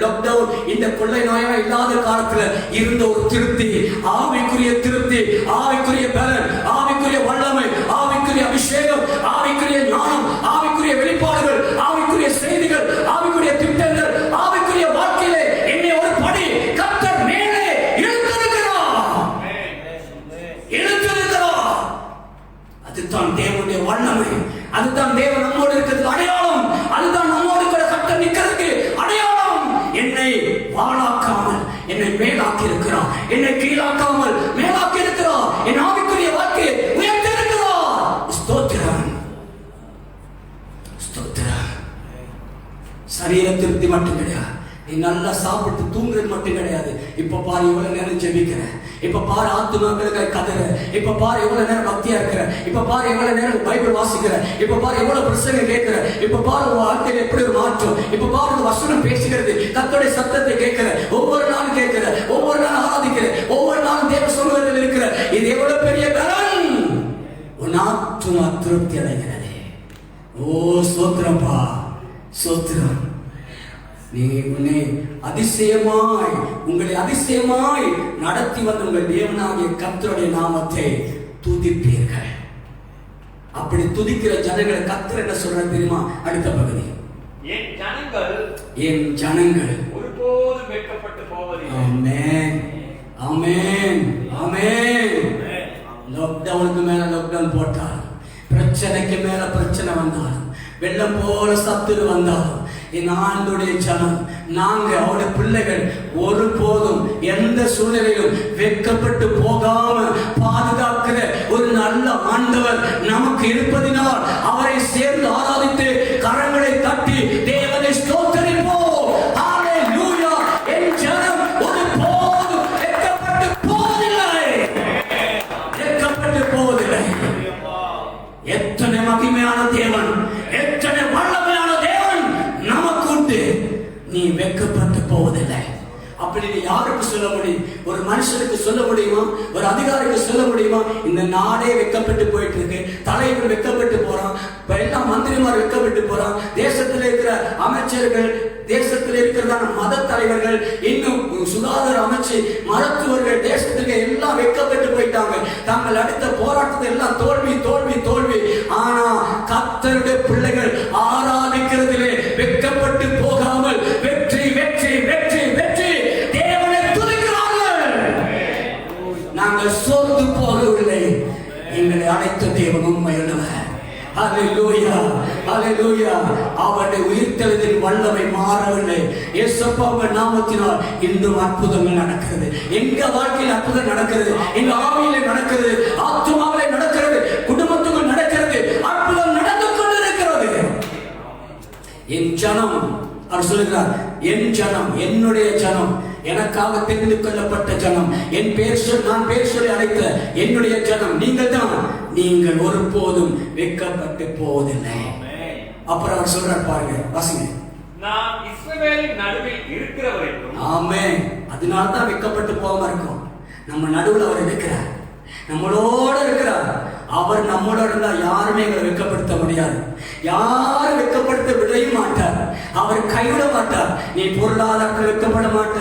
லாக்டவுன், இந்த கொள்ளை நோயா இல்லாத காலத்துல இருந்த ஒரு திருப்தி, ஆவிக்குரிய திருப்தி, ஆவிக்குரிய பலன், ஆவிக்குரிய வல்லமை, ஆவிக்குரிய அபிஷேகம், ஆவிக்குரிய ஞானம், ஆவிக்குரிய வெளிப்பாடுகள், ஆவிக்குரிய செய்திகள், ஆவிக்குரிய திட்டங்கள், ஆவிக்குரிய வாழ்க்கையிலே என்னை ஒரு படி கர்த்தர் மேலே இழுத்திருக்கிறார். அதுதான் தேவனுடைய வல்லமை, அதுதான் தேவன் நம்மோடு இருக்கிறது அடையாளம், அதுதான் நம்மோடு கூட கர்த்தர் நிற்கிறதுக்கு அடையாளம். என்னை வாழாக்காமல் என்னை மேலாக்கி இருக்கிறார், என்னை கீழாக்காமல் மேலாக்கி இருக்கிறார், என் ஆவிக்குரிய வாழ்க்கையை உயர்த்தி இருக்கிறார். ஸ்தோத்திரம், ஸ்தோத்திரம். சரீர திருப்தி மட்டும் கிடையாது, நீ நல்லா சாப்பிட்டு தூங்குறது மட்டும் கிடையாது. இப்ப பாரு எவ்வளவு நேரம் ஜெபிக்கிறேன், இப்ப பாரு ஆத்துமாக்களுக்காக கதற, இப்ப பாரு எவ்வளவு நேரம் பக்தியா இருக்கிற, இப்ப பாரு எவ்வளவு நேரம் பைபிள் வாசிக்கிற, இப்ப பாரு எவ்வளவு பிரசங்கம் கேட்கிற, இப்ப பாரு உன் வாழ்க்கையில எப்படி ஒரு மாற்றம், இப்ப பாரு வசனம் பேசுகிறது, கர்த்தருடைய சத்தத்தை கேட்கிற, ஒவ்வொரு நாளும் கேட்கிற, ஒவ்வொரு நாளும் ஆராதிக்கிற, ஒவ்வொரு நாளும் தேவ சமூகத்தில் இருக்கிற. இது எவ்வளவு பெரிய பலன்! உன் ஆத்துமா திருப்தி அடைகிறது. ஓ ஸ்தோத்திரம்பா, ஸ்தோத்திரம். நீ உன்னை அதிசயமாய், உங்களை அதிசயமாய் நடத்தி வந்த உங்கள் தேவனாகிய கர்த்தருடைய நாமத்தை துதிப்பீர்கள். அப்படி துதிக்கிற ஜனங்களை கர்த்தர் என்ன சொல்ற தெரியுமா? அடுத்த பகுதி, என் ஜனங்கள், என் ஜனங்கள் ஒருபோதும் வெட்கப்பட்டு போவதில்லை. ஆமென், ஆமென், ஆமென். லாக்டவுனுக்கு மேல லாக்டவுன் போட்டாலும், பிரச்சனைக்கு மேல பிரச்சனை வந்தாலும், வெள்ளம் போல சத்துரு வந்தாலும், என் ஆண்டுடைய ஜனம், நாங்க அவருடைய பிள்ளைகள் ஒருபோதும் எந்த சூழ்நிலையிலும் வெட்கப்பட்டு போகாம பாதுகாக்கிற ஒரு நல்ல ஆண்டவர் நமக்கு இருப்பதினால் அவரை சேர்ந்து ஆராதித்து கரங்களை தட்டி தேவனை ஸ்தோத்திரிப்போம். ஹalleluya. என் ஜனம் ஒருபோதும் வெட்கப்பட்டு போவதில்லை, வெட்கப்பட்டு போவதில்லை. எத்தனை மகிமையான தேவன், எத்தனை வல்லமையான தேவன் நமக்கு உண்டு. நீ வெட்கப்பட்டு போவதில்லை. அப்படி நீ யாருக்கு சொல்ல முடியும்? ஒரு மனுஷனுக்கு சொல்ல முடியுமா? ஒரு அதிகாரிக்கு சொல்ல முடியுமா? இந்த நாடே வெட்கப்பட்டு போயிட்டு இருக்கு, தலைவர் வெட்கப்பட்டு போறான், எல்லா மந்திரிமார் வெட்கப்பட்டு போறான், தேசத்தில் இருக்கிற அமைச்சர்கள், தேசத்தில் இருக்கிறதான மத தலைவர்கள், இன்னும் சுகாதார அமைச்சு, மருத்துவர்கள், தேசத்துக்கு எல்லாம் வெட்கப்பட்டு போயிட்டாங்க. தாங்கள் அடுத்த போராட்டத்தை எல்லாம் தோல்வி தோல்வி தோல்வி. ஆனா கர்த்தருடைய பிள்ளைகள் ஆராதிக்கிறதிலே வெட்கப்பட்டு போகாமல் வெற்றி வெற்றி வெற்றி வெற்றி தேவனை துதிக்கிறார்கள். நாங்கள் சோர்ந்து போகவில்லை, எங்களை அழைத்த தேவன் உண்மையுள்ளவர். ஹalleluya, ஹalleluya. அவருடைய உயிர்த்தெழுதலின் வல்லமை மாறவில்லை. இயேசுவின் நாமத்தினால் இன்றும் அற்புதங்கள் நடக்கிறது. எங்க வாழ்க்கையில் அற்புதம் நடக்கிறது, எங்க ஆவியிலே நடக்கிறது, ஆத்துமாவிலே நடக்கிறது, குடும்பத்துக்குள் நடக்கிறது, அற்புதம் நடந்து கொண்டிருக்கிறது. என் ஜனம், அவர் சொல்லுகிறார், என் ஜனம், என்னுடைய ஜனம், எனக்காக தெரிந்து கொள்ளப்பட்ட ஜனம், என் பேர் சொல், நான் பேர் சொல்லி அழைத்த என்னுடைய ஜனம் நீங்கள் தான். நீங்கள் ஒருபோதும் வெட்கப்பட்டு போவதில்லை. அப்புறம் அவர் சொல்றார் பாருங்க, வாசிங்க. நான் இஸ்ரவேலின் நடுவில் இருக்கிறவர் என்றும். ஆமென். அதனால தான் வெட்கப்பட்டு போகாம இருக்கோம். நம்ம நடுவில் அவர் இருக்கிறார், நம்மளோட இருக்கிறார். அவர் நம்மளோட இருந்தா யாருமே எங்களை வெட்கப்படுத்த முடியாது, யாரும் வெட்கப்படுத்த விடவும் மாட்டார். அவர் கைவிட மாட்டார். நீ பொருளாதாரத்தில் வெட்கப்பட மாட்ட,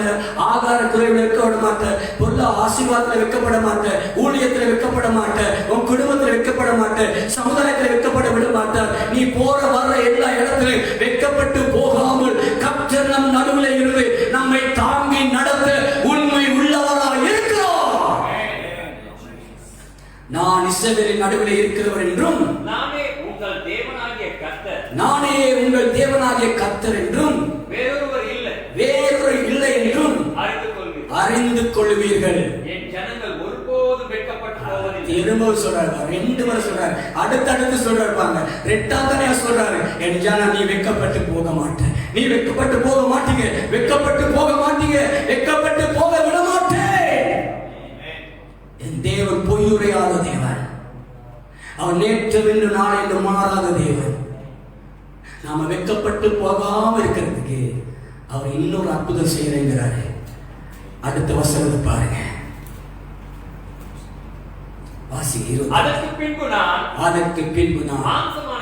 ஆகார குறைவில் வெட்கப்பட மாட்ட, பொருளா ஆசீர்வாதத்தில் வெட்கப்பட மாட்ட, ஊழியத்தில் வெட்கப்பட மாட்ட, உன் குடும்பத்தில் வெட்கப்பட மாட்ட, சமுதாயத்தில் வெட்கப்பட விட மாட்டார். நீ போற வர்ற எல்லா இடத்திலும் வெட்கப்பட்டு போகாமல் கர்த்தர் நம் நடுவில் இருந்து நம்மை தாங்கி நடத்த உண்மை உள்ளவராக இருக்கிறோம். நான் இஸ்ரவேலின் நடுவில் இருக்கிறவர் என்றும், நானே உங்கள் தேவனாகிய கர்த்தர், நானே உங்கள் தேவனாகிய கர்த்தர் என்றும், வேறொரு அறிந்து கொள்வீர்கள். என் ஜனங்கள் ஒருபோதும் வெட்கப்பட்டு போவதில்லை. திரும்ப சொல்றாரு, 2 முறை சொல்றாரு, அடுத்தடுத்து சொல்றாரு பாருங்க. 2ஆவது சொல்றாரு, என் ஜனம் நீ வெட்கப்பட்டு போக மாட்ட, நீ வெட்கப்பட்டு போக மாட்டீங்க, வெட்கப்பட்டு போக மாட்டீங்க, வெட்கப்பட்டு போக விட மாட்டேன். என் தேவன் பொய்யுரையாத தேவன், அவர் நேற்று இன்று நாளை என்று மாறாத தேவன். நாம வெட்கப்பட்டு போகாம இருக்கிறதுக்கு அவர் இன்னொரு அற்புதம் செய்யறாரு. அடுத்த வசனத்தை பாருங்க, அதற்கு பின்பு நான் மாம்சமான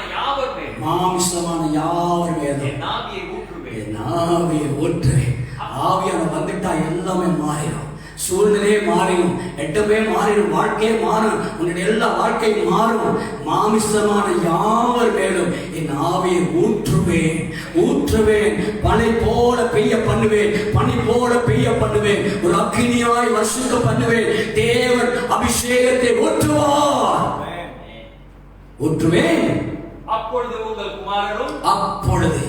யாவர் மேலும் என் ஆவியை ஊற்றுவேன். ஆவியான வந்துட்டா எல்லாமே மாறிடும், சூழ்நிலையே மாறிடும், இடமே மாறிடும், வாழ்க்கையே மாறும், உன்னுடைய எல்லா வாழ்க்கையும் மாறும். மாமிசமான யாவர் மேலும் என் ஆவியை ஊற்றுவேன், பனி போல பெய்ய பண்ணுவேன், பனி போல பெய்ய பண்ணுவேன், ஒரு அக்கினியாய் வர்ஷிக்க பண்ணுவேன். தேவன் அபிஷேகத்தை ஊற்றுவேன். அப்பொழுது உங்கள் குமாரரும், அப்பொழுது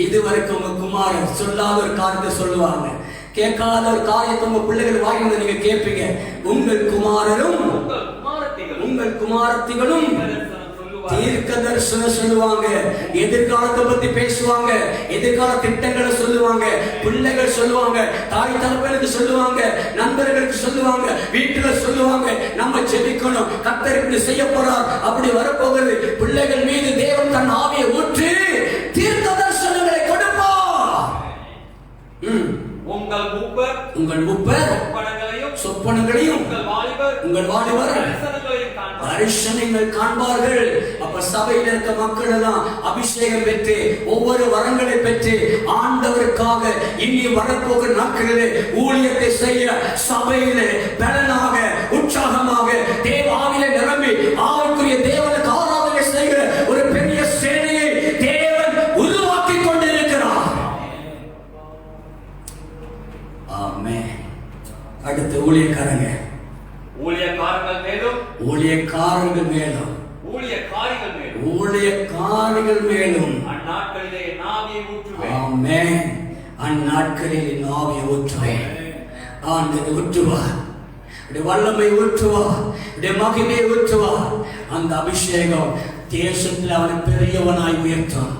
இதுவரைக்கும் உங்க குமாரன் சொல்லாத ஒரு காரியத்தை சொல்லுவாங்க, கேட்காத ஒரு காரியத்தை உங்க பிள்ளைகள் வாங்கி நீங்க கேட்பீங்க. உங்கள் குமாரரும் உங்கள் குமாரத்திகளும் தீர்க்க தரிசனம் சொல்லுவாங்க, எதிர்காலத்தை பத்தி பேசுவாங்க, எதிர்கால திட்டங்களை சொல்லுவாங்க, பிள்ளைகள் சொல்லுவாங்க, தாய் தகப்பனுக்கு சொல்லுவாங்க, நண்பர்களுக்கு சொல்லுவாங்க, வீட்டுல சொல்லுவாங்க. நம்ம ஜெபிக்கணும், கர்த்தர் இப்படி செய்ய போறார், அப்படி வரப்போகிறது. பிள்ளைகள் மீது தேவன் தன் ஆவியை ஊற்றி தீர்க்க தரிசனங்களை கொடுப்பார். உங்கள் மூப்பர் சொப்பனங்களையும் உங்கள் வாலிபர் தரிசனங்கள் காண்பார்கள். அப்ப சபையில் இருக்க மக்கள் எல்லாம் அபிஷேகம் பெற்று ஒவ்வொரு வரங்களை பெற்று ஆண்டவருக்காக இனி வரப்போகிற நாட்களிலே ஊழியத்தை செய்ய சபையிலே பலனாக உற்சாகமாக தேவ ஆவியிலே நிரம்பி ஆவிக்குரிய தேவனுக்கு ஆராதனை செய்கிற ஒரு பெரிய சேனையை தேவன் உருவாக்கி கொண்டிருக்கிறார். ஆமென். அடுத்து ஊழியக்காரர்கள் மேலும் அந்நாட்களிலே ஆவியை ஊற்றுவேன். ஆமென். அந்நாட்களில் ஆவியை ஊற்றுவேன். ஆண்டவர் ஊற்றுவார், வல்லமை ஊற்றுவார், மகிமை ஊற்றுவார். அந்த அபிஷேகம் தேசத்தில் அவனை பெரியவனாய் உயர்த்தும்,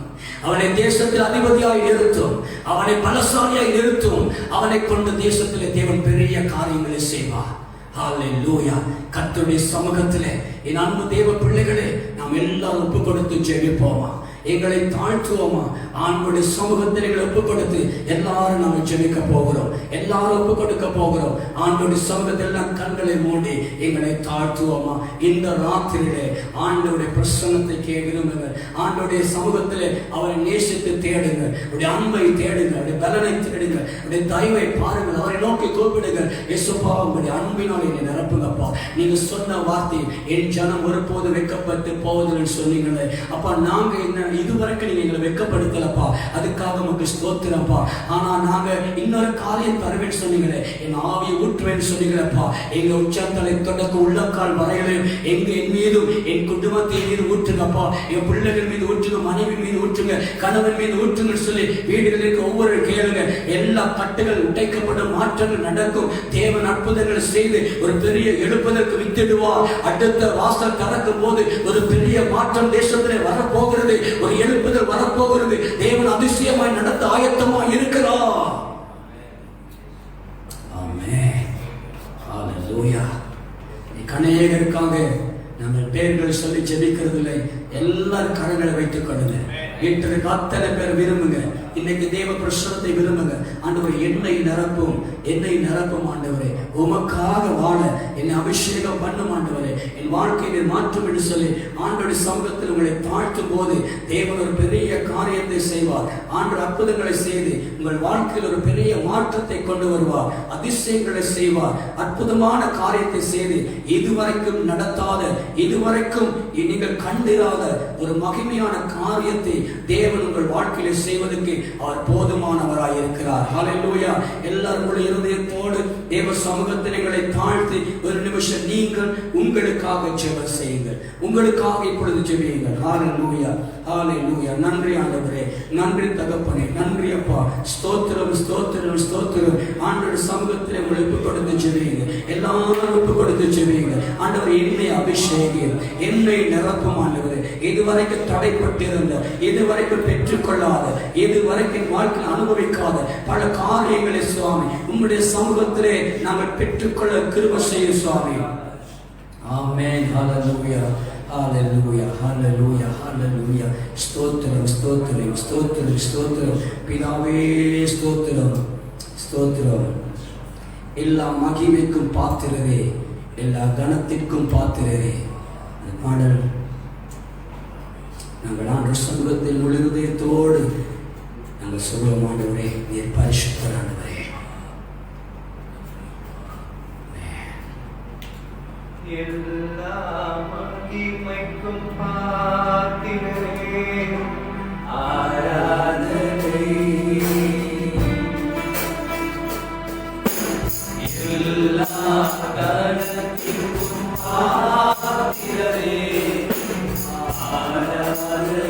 அவனை தேசத்தில் அதிபதியாய் நிறுத்தும், அவனை பலசாலியாய் நிறுத்தும். அவனை கொண்டு தேசத்தில் தேவன் பெரிய காரியங்களை செய்வார். ஹல்லேலூயா. கர்த்தருடைய சமூகத்திலே என் அன்பு தேவ பிள்ளைகளே, நாம் எல்லாரும் ஒப்பு கொடுத்து ஜெபிப்போமா, எங்களை தாழ்த்துவோமா? ஆண்டவருடைய சமூகத்தில் எங்களை ஒப்பு கொடுத்து எல்லாரும் நாம் ஜெபிக்க போகிறோம், எல்லாரும் ஒப்பு கொடுக்க போகிறோம். ஆண்டவருடைய சமூகத்தில் நாம் கண்களை மூடி எங்களை தாழ்த்துவோமா? இந்த ராத்திரியிலே ஆண்டவருடைய பிரசன்னத்தை விரும்புங்கள். ஆண்டவருடைய சமூகத்திலே அவரை நேசித்து தேடுங்கள், அவருடைய அன்பை தேடுங்கள், அவருடைய பலனை தேடுங்கள், அவருடைய தயவை பாருங்கள், அவரை நோக்கி கூப்பிடுங்கள். இயேசுப்பா, உங்களுடைய அன்பினால் என்னை நிரப்புங்கப்பா. நீங்க சொன்ன வார்த்தை, என் ஜனம் ஒருபோது வெட்கப்பட்டு போவதில்லை சொன்னீங்களே அப்பா. நாங்க என்ன இதுவரைக்கும் நீங்க எங்களை வெட்கப்படுத்தலப்பா, அதுக்காக உங்களுக்கு ஸ்தோத்திரப்பா. ஆனா நாங்க இன்னொரு காரியம் தருவேன்னு சொன்னீங்களே, என் ஆவியை ஊற்றுவேன்னு சொன்னீங்களப்பா. எங்க உச்சத்தலை தொடக்க உள்ளக்கால் வரையிலும் எங்க என் மீதும் என் குடும்பத்தின் மீது ஊற்றுங்கப்பா, என் பிள்ளைகள் மீது ஊற்றுங்க, மனைவி மீது ஊற்றுங்க, கணவன் மீது ஊற்றுங்கன்னு சொல்லி வீடுகளுக்கு ஒவ்வொரு கேளுங்க. எல்லா கட்டுகள் உடைக்கப்படும், மாற்றங்கள் நடக்கும். தேவன் அற்புதங்களை செய்து ஒரு பெரிய எழுப்பதற்கு வித்திடுவார். அடுத்த வாசல் திறக்கும் போது ஒரு பெரிய மாற்றம் தேசத்திலே வரப்போகிறது, ஒரு எழுப்புதல் வரப்போகிறது. தேவன் அதிசயமாய் நடத்த ஆயத்தமாய் இருக்கிறார். ஆமென். ஹல்லேலூயா. அநேகருக்காக நம்ம பேர்கள் சொல்லி ஜெபிக்கிறது இல்லை, எல்லாரும் கரங்களை வைத்துக் கொள்ளுங்க. வீட்டிற்கு அத்தனை பேர் விரும்புங்க, இன்னைக்கு தேவ பிரசனத்தை விரும்புங்க. ஆண்டவரே, என்னை நிரப்பும் ஆண்டவரே, உமக்காக வாழ என்னை அபிஷேகம் பண்ணும் ஆண்டவரே, என் வாழ்க்கையை மாற்றும் என்று சொல்லி ஆண்டவருடைய சமூகத்தில் உங்களை தாழ்த்தும் போது தேவன் ஒரு பெரிய காரியத்தை செய்வார். ஆண்டவர் அற்புதங்களை செய்து உங்கள் வாழ்க்கையில் ஒரு பெரிய மாற்றத்தை கொண்டு வருவார், அதிசயங்களை செய்வார், அற்புதமான காரியத்தை செய்து இதுவரைக்கும் நடத்தாத, இதுவரைக்கும் நீங்கள் கண்டிராத ஒரு மகிமையான காரியத்தை தேவன் உங்கள் வாழ்க்கையில செய்வதற்கு அவர் போதுமானவராய் இருக்கிறார். ஹல்லேலூயா. எல்லாரும் இருதயத்தோடு தேவ சமூக சமூகத்தில் எங்களை தாழ்த்தி ஒரு நிமிஷம் நீங்கள் உங்களுக்காக ஜெபம் செய்யுங்கள். உங்களுக்காக இப்பொழுது ஜெபியுங்கள். ஹல்லேலூயா, ஹல்லேலூயா. நன்றி ஆண்டவரே, நன்றி தகப்பனே, நன்றி அப்பா. ஸ்தோத்திரம், ஸ்தோத்திரம், ஸ்தோத்திரம். ஆண்டவர் சமூகத்தில் உங்களை ஒப்பு கொடுத்து ஜெபியுங்க. எல்லாரும் ஒப்பு கொடுத்து ஜெபியுங்க. ஆண்டவர் என்னை அபிஷேகம், என்னை நிரப்பும் ஆண்டவரே. இதுவரைக்கும் தடைப்பட்டிருந்த, இதுவரைக்கும் பெற்றுக்கொள்ளாத, இதுவரைக்கும் வாழ்க்கையில் அனுபவிக்காத பல காரியங்களை சுவாமி உங்களுடைய சமூகத்திலே நாங்கள் பெற்றுக்கொள்ள கிருபை செய்யும் சுவாமி. ஆமென். ஹல்லேலூயா, ஹல்லேலூயா, ஹல்லேலூயா, ஹல்லேலூயா. ஸ்தோத்திரம், ஸ்தோத்திரம், ஸ்தோத்திரம், ஸ்தோத்திரம். பிதாவே ஸ்தோத்திரம், ஸ்தோத்திரம். எல்லா மகிமைக்கும் பாத்திரரே, எல்லா கனத்திற்கும் பாத்திரரே. பாடல் நாங்கள் ஆண்டவர் சமூகத்தில் முழு இதயத்தோடு நாங்கள் சொல்லுவோம். ஆண்டவரே, நீர் பரிசுத்தர் ஆண்டவரே. எல்லா மகிமைக்கும் பாத்திரரே, ஆராதனை. எல்லா கனத்திற்கும் பாத்திரரே, ஆராதனை. ஆராதனை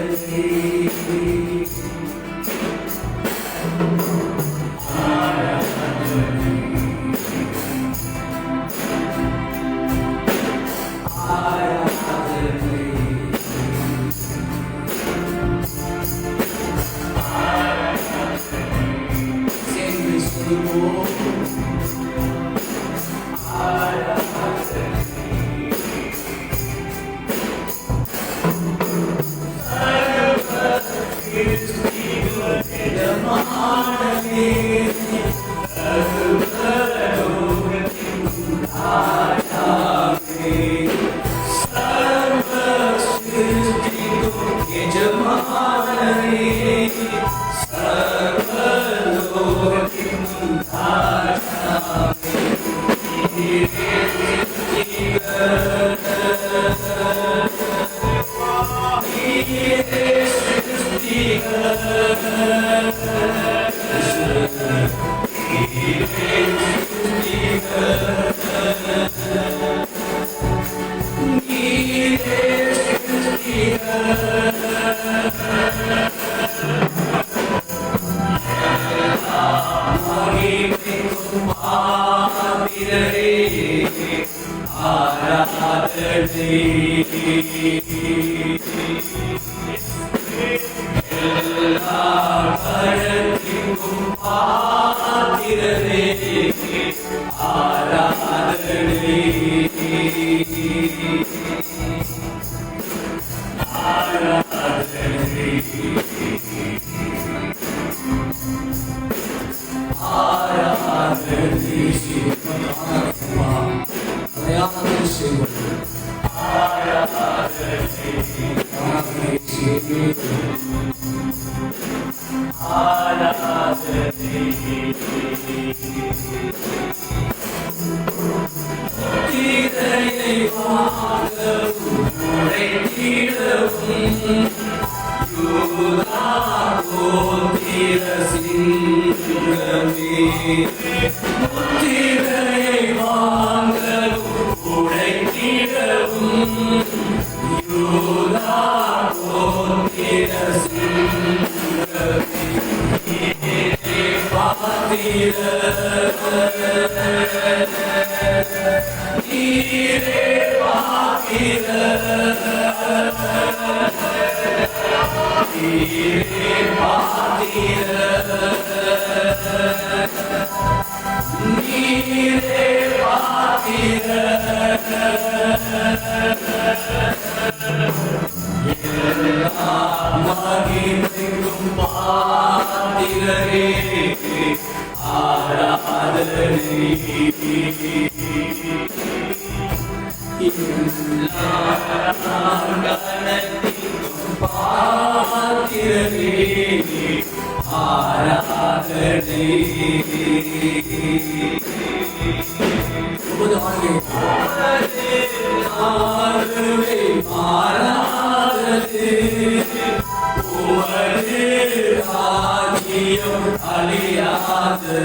பாக்கியம் அழியாதது.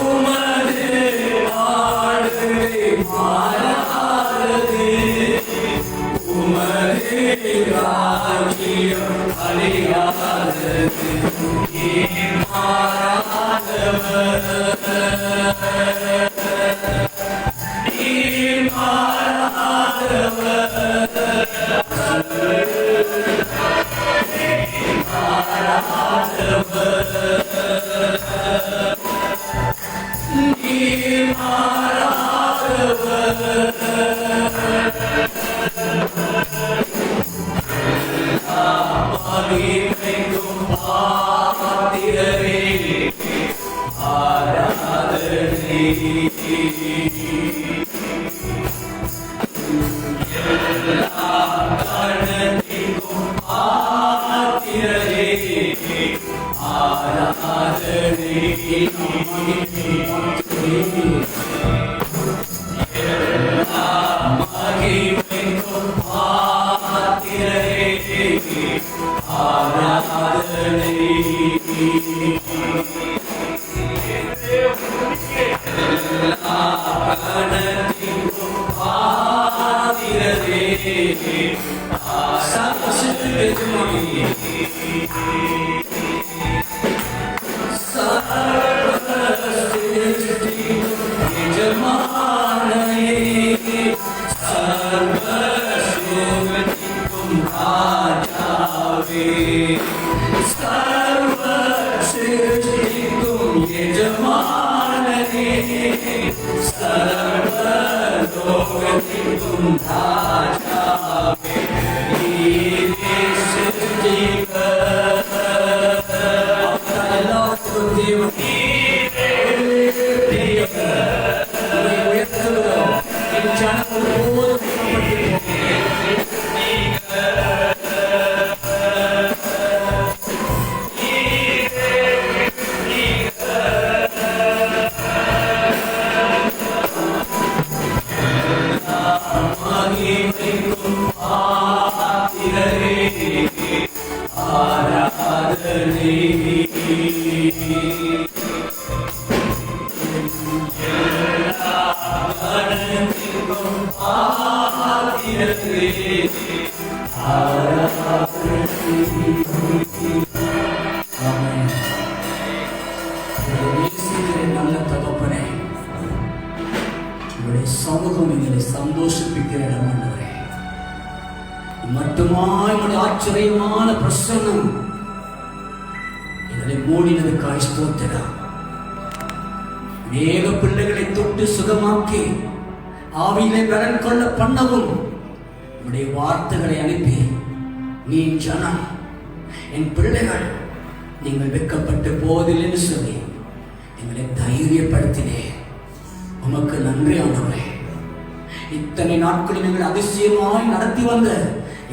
உமது ஆளுகை மாறாதது. உமது பாக்கியம் அழியாதது. நீர் மாறாதவர். நீர் மாறாதவர். நல்ல தகப்பனே, உங்களுடைய சமூகம் எங்களை சந்தோஷிப்பிக்கிற இடம் ஆண்டவரே. மட்டுமாய் உங்களுடைய ஆச்சரியமான பிரசன்னம் எங்களை மூடினதுக்காய் ஸ்தோத்திரம். அநேக பிள்ளைகளை தொட்டு சுகமாக்கி ஆவியிலே பலன் கொள்ள பண்ணவும் உங்களுடைய வார்த்தைகளை அனுப்பி, நீ ஜனம், என் பிள்ளைகள், நீங்கள் வெட்கப்பட்டு போவதில்லை என்று சொல்லி எங்களை தைரியப்படுத்தினே. உமக்கு நன்றி ஆண்டவரே. இத்தனை நாட்களில் நீங்கள் அதிசயமாய் நடத்தி வந்த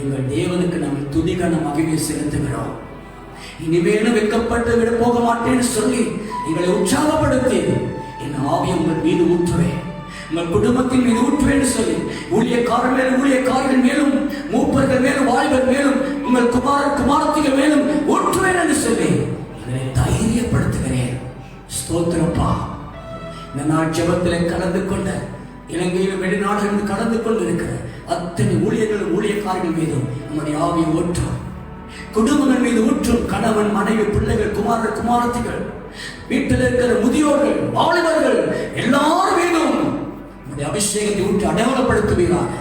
எங்கள் தேவனுக்கு நாங்கள் துதிகன மகிமை செலுத்துகிறோம். இனிமேலும் வெட்கப்பட்டு விட போக மாட்டேன்னு சொல்லி எங்களை உற்சாகப்படுத்தி, என் ஆவியை உங்கள் மீது ஊற்றுவேன், உங்கள் குடும்பத்தின் மீது ஊற்றுவேன் சொல்லி ஊழியக்காரர்கள் மேலும் மூப்பர்கள் மேலும் வாலிபர் மேலும் உங்கள் குமாரத்திகள் மேலும் ஊற்றுவேன் என்று சொல்லி எங்களை தைரியப்படுத்துகிறேன். ஸ்தோத்திரப்பா. இந்த நாள் ஜெபத்தில் கலந்து கொண்ட, இலங்கையில் வெளிநாடுகளில் கலந்து கொண்டு இருக்கிற அத்தனை ஊழியர்களும் ஊழியக்காரர்கள் மீதும் நம்முடைய ஆவியை ஊற்றும். குடும்பங்கள் மீது ஊற்றும். கணவன், மனைவி, பிள்ளைகள், குமாரத்திகள், வீட்டில் இருக்கிற முதியோர்கள், வாலிபர்கள் எல்லாரும் மீதும் நம்முடைய அபிஷேகத்தை ஊற்றி அடையாளப்படுத்துவீராக.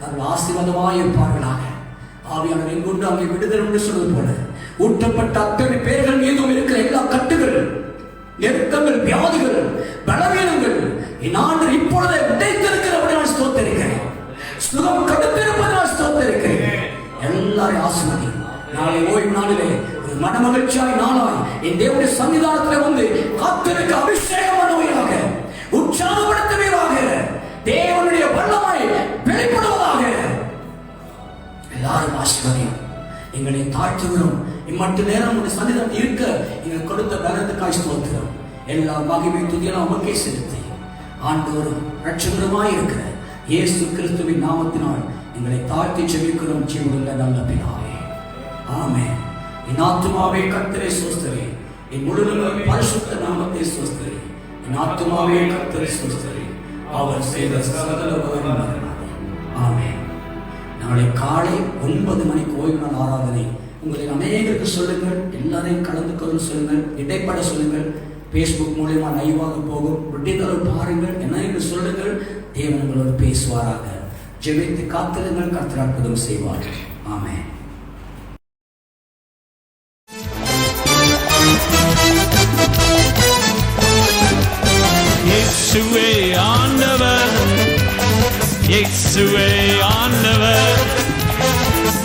அவர்கள் ஆசீர்வாதமாய் இருப்பார்களாக. ஆவியானவர் எங்குண்டு அங்கே விடுதல் என்று சொல்வது போல ஊற்றப்பட்ட அத்தனை பேர்கள் மீதும் இருக்கிற எல்லா கட்டுகள், நெருக்கங்கள், வியாதிகள், பலவீனங்கள் என் ஆண்டவர் இப்பொழுதே உடைத்திருக்கிறபடி நான் ஸ்தோத்திரிக்கிறேன். சுகம் கொடுத்திருப்பதை நான் ஸ்தோத்திரிக்கிறேன். எல்லாரும் ஆசீர்வதி. நாளை ஓய்வு நாளிலே ஒரு மனமகிழ்ச்சியாய் நாளாய் என் தேவனுடைய சன்னிதானத்தில் வந்து காத்திருக்க அபிஷேகம் பண்ணுவீராக, உற்சாகப்படுத்துவீராக, தேவனுடைய வல்லமை வெளிப்படுவதாக. எல்லாரும் ஆசீர்வதியும். எங்களை தாழ்த்துகிறோம். இம்மட்டு நேரம் உடைய சன்னிதானம் இருக்க எங்கள் கொடுத்த பலத்துக்காய் ஸ்தோத்திரம். எல்லா மகிமை துதியெல்லாம் உமக்கே செலுத்தி ஆண்டவரும் இரட்சகருமாய் இருக்கிற இயேசு கிறிஸ்துவின் நாமத்தினால் எங்களை தாழ்த்தி ஜெபிக்கிறோம். ஜீவனுள்ள நல்ல பிதாவே, ஆமென். என் ஆத்துமாவே கர்த்தரை ஸ்தோத்திரி, என் முழுவதும் பரிசுத்த நாமத்தை ஸ்தோத்திரி. என் ஆத்துமாவே கர்த்தரை ஸ்தோத்திரி, அவர் செய்த சகல உபகாரங்களும். ஆமென். நாளை காலை 9 மணிக்கு ஓய்வு நாள் ஆராதனை. உங்களை அநேகருக்கு சொல்லுங்கள், எல்லாரையும் கலந்து கொள்ள சொல்லுங்கள், இடைப்பட சொல்லுங்கள். பேஸ்புக் மூலமா லைவாக போகும், விட்டிதளவு பாருங்கள், என்ன சொல்லுங்கள். தேவன் உங்களோடு பேசுவாராக. ஜெபித்து காத்திருங்கள், கர்த்தர் அற்புதம் செய்வார். ஆமென். இயேசுவே ஆண்டவர், இயேசுவே ஆண்டவர்,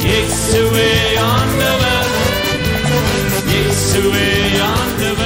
இயேசுவே ஆண்டவர், இயேசுவே ஆண்டவர்.